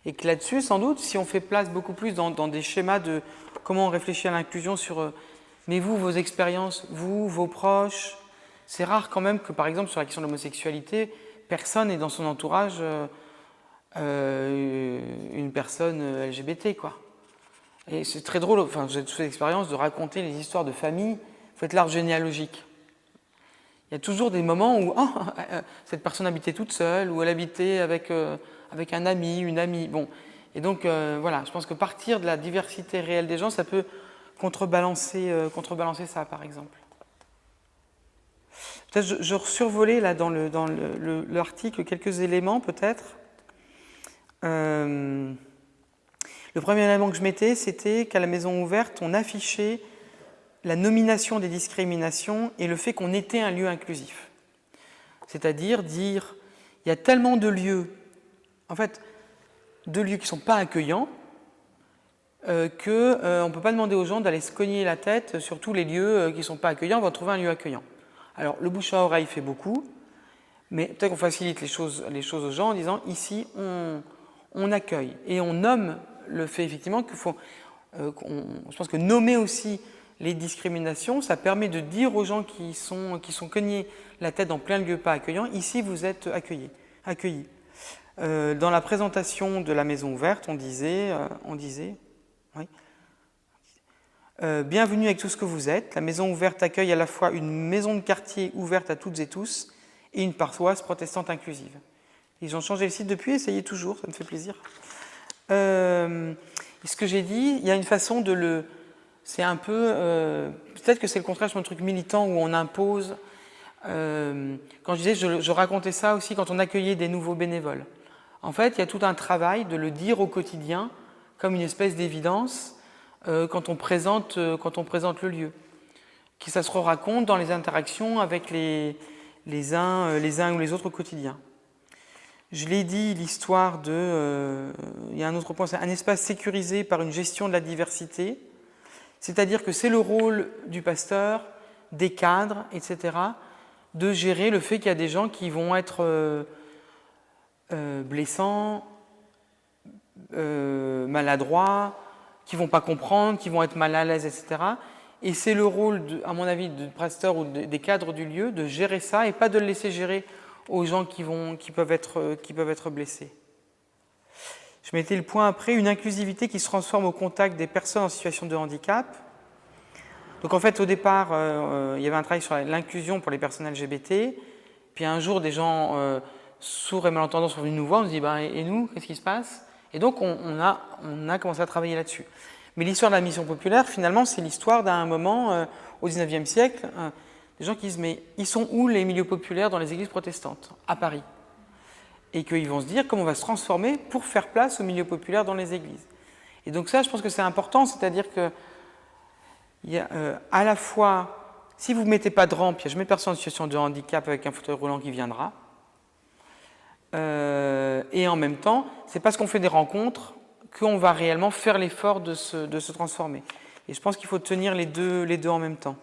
Et que là-dessus, sans doute, si on fait place beaucoup plus dans des schémas de comment on réfléchit à l'inclusion sur mais vous, vos expériences, vous, vos proches, c'est rare quand même que, par exemple, sur la question de l'homosexualité, personne n'est dans son entourage une personne LGBT, quoi. Et c'est très drôle, enfin, j'ai fait l'expérience de raconter les histoires de famille, vous faites l'arbre généalogique. Il y a toujours des moments où cette personne habitait toute seule, ou elle habitait avec un ami, une amie. Bon. Et donc, voilà, je pense que partir de la diversité réelle des gens, ça peut contrebalancer ça, par exemple. Peut-être je survolais là dans l'article quelques éléments, peut-être. Le premier élément que je mettais, c'était qu'à la Maison Ouverte, on affichait la nomination des discriminations et le fait qu'on était un lieu inclusif. C'est-à-dire dire, il y a tellement de lieux, en fait, de lieux qui ne sont pas accueillants, qu'on ne peut pas demander aux gens d'aller se cogner la tête sur tous les lieux qui ne sont pas accueillants, on va trouver un lieu accueillant. Alors, le bouche à oreille fait beaucoup, mais peut-être qu'on facilite les choses aux gens en disant, ici, on accueille. Et on nomme le fait, effectivement, qu'il faut... je pense que nommer aussi les discriminations, ça permet de dire aux gens qui sont cognés la tête dans plein de lieux pas accueillants, ici vous êtes accueillis. Dans la présentation de la Maison Ouverte, on disait oui, bienvenue avec tout ce que vous êtes. La Maison Ouverte accueille à la fois une maison de quartier ouverte à toutes et tous et une paroisse protestante inclusive. Ils ont changé le site depuis, essayez toujours, ça me fait plaisir. Ce que j'ai dit, il y a une façon de le... C'est un peu... peut-être que c'est le contraire sur un truc militant où on impose... quand je disais, je racontais ça aussi quand on accueillait des nouveaux bénévoles. En fait, il y a tout un travail de le dire au quotidien comme une espèce d'évidence quand on présente le lieu. Qui ça se raconte dans les interactions avec les uns ou les autres au quotidien. Je l'ai dit, l'histoire de... il y a un autre point, c'est un espace sécurisé par une gestion de la diversité. C'est-à-dire que c'est le rôle du pasteur des cadres, etc., de gérer le fait qu'il y a des gens qui vont être blessants, maladroits, qui ne vont pas comprendre, qui vont être mal à l'aise, etc. Et c'est le rôle, à mon avis, du pasteur ou des cadres du lieu de gérer ça et pas de le laisser gérer aux gens qui peuvent être blessés. Je mettais le point après, une inclusivité qui se transforme au contact des personnes en situation de handicap. Donc en fait, au départ, il y avait un travail sur l'inclusion pour les personnes LGBT. Puis un jour, des gens sourds et malentendants sont venus nous voir. On se dit, et nous, qu'est-ce qui se passe? Et donc, on a commencé à travailler là-dessus. Mais l'histoire de la mission populaire, finalement, c'est l'histoire d'un moment, au XIXe siècle, des gens qui disent, mais ils sont où les milieux populaires dans les églises protestantes, à Paris? Et qu'ils vont se dire comment on va se transformer pour faire place aux milieux populaires dans les églises. Et donc ça, je pense que c'est important, c'est-à-dire que il y a, à la fois, si vous ne mettez pas de rampe, il n'y a jamais personne en situation de handicap avec un fauteuil roulant qui viendra. Et en même temps, c'est parce qu'on fait des rencontres qu'on va réellement faire l'effort de se transformer. Et je pense qu'il faut tenir les deux en même temps.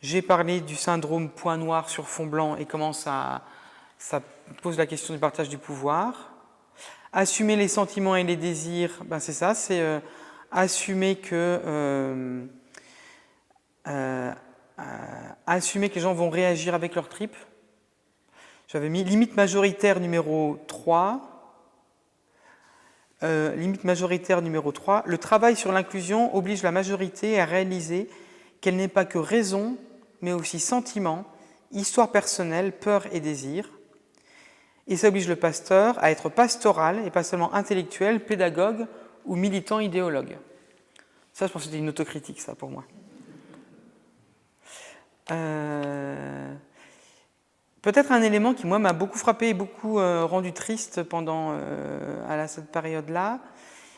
J'ai parlé du syndrome point noir sur fond blanc et comment ça pose la question du partage du pouvoir. Assumer les sentiments et les désirs, c'est ça, c'est assumer que les gens vont réagir avec leurs tripes. J'avais mis limite majoritaire numéro 3. Limite majoritaire numéro 3. Le travail sur l'inclusion oblige la majorité à réaliser qu'elle n'est pas que raison, mais aussi sentiment, histoire personnelle, peur et désir. Et ça oblige le pasteur à être pastoral et pas seulement intellectuel, pédagogue ou militant idéologue. Ça, je pense que c'était une autocritique, ça, pour moi. Peut-être un élément qui, moi, m'a beaucoup frappé et beaucoup rendu triste pendant cette période-là.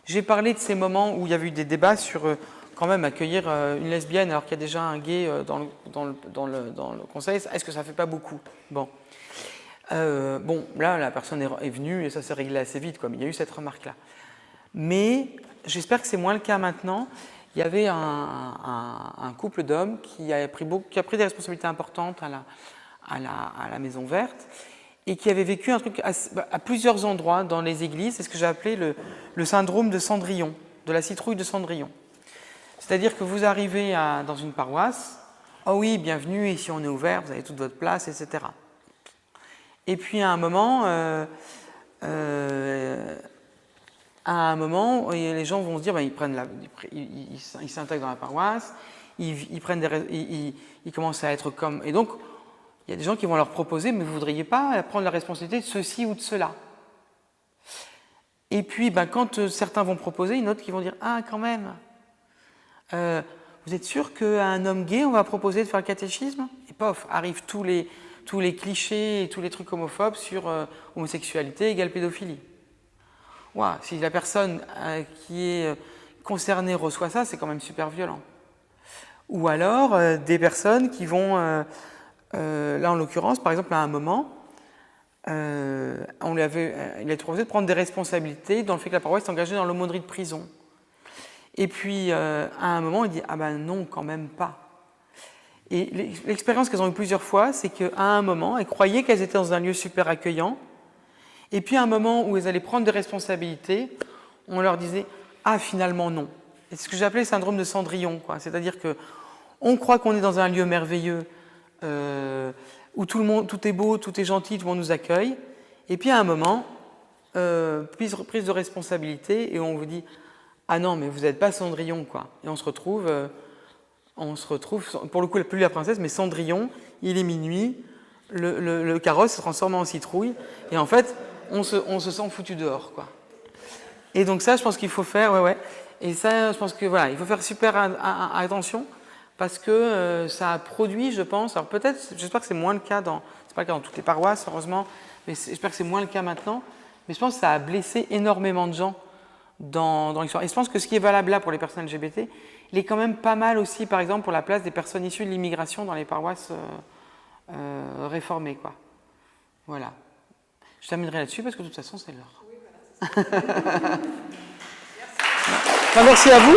J'ai parlé de ces moments où il y avait eu des débats sur quand même accueillir une lesbienne alors qu'il y a déjà un gay dans le conseil. Est-ce que ça ne fait pas beaucoup? Bon, là, la personne est venue et ça s'est réglé assez vite, quoi. Mais il y a eu cette remarque-là. Mais j'espère que c'est moins le cas maintenant. Il y avait un couple d'hommes qui a pris des responsabilités importantes à la Maison Verte et qui avait vécu un truc à plusieurs endroits dans les églises. C'est ce que j'ai appelé le syndrome de Cendrillon, de la citrouille de Cendrillon. C'est-à-dire que vous arrivez dans une paroisse, oh oui, bienvenue, ici on est ouvert, vous avez toute votre place, etc. Et puis à un moment, les gens vont se dire, ils s'intègrent dans la paroisse, ils commencent à être comme... Et donc, il y a des gens qui vont leur proposer, mais vous ne voudriez pas prendre la responsabilité de ceci ou de cela. Et puis, quand certains vont proposer, il y en a d'autres qui vont dire, ah, quand même, vous êtes sûr qu'à un homme gay, on va proposer de faire le catéchisme? Et pof, arrivent tous les clichés et tous les trucs homophobes sur homosexualité égale pédophilie. Wow, si la personne qui est concernée reçoit ça, c'est quand même super violent. Ou alors des personnes qui vont, là en l'occurrence, par exemple à un moment, il a proposé de prendre des responsabilités dans le fait que la paroisse est engagée dans l'aumônerie de prison. Et puis à un moment, il dit ah ben non, quand même pas. Et l'expérience qu'elles ont eue plusieurs fois, c'est qu'à un moment, elles croyaient qu'elles étaient dans un lieu super accueillant. Et puis à un moment où elles allaient prendre des responsabilités, on leur disait « Ah, finalement, non ». C'est ce que j'appelais le syndrome de Cendrillon, quoi. C'est-à-dire qu'on croit qu'on est dans un lieu merveilleux où tout est beau, tout est gentil, tout le monde nous accueille. Et puis à un moment, prise de responsabilité, et on vous dit « Ah non, mais vous n'êtes pas Cendrillon, quoi ». Et on se retrouve, pour le coup, plus la princesse, mais Cendrillon, il est minuit, le carrosse se transforme en citrouille, et en fait, on se sent foutu dehors, quoi. Et donc ça, je pense qu'il faut faire, et ça, je pense que voilà, il faut faire super attention, parce que ça a produit, je pense, alors peut-être, j'espère que c'est moins le cas c'est pas le cas dans toutes les paroisses, heureusement, mais j'espère que c'est moins le cas maintenant, mais je pense que ça a blessé énormément de gens dans l'histoire. Et je pense que ce qui est valable là pour les personnes LGBT, il est quand même pas mal aussi, par exemple, pour la place des personnes issues de l'immigration dans les paroisses réformées, quoi. Voilà. Je terminerai là-dessus parce que de toute façon, c'est l'heure. Oui, voilà, c'est ça. Merci à vous.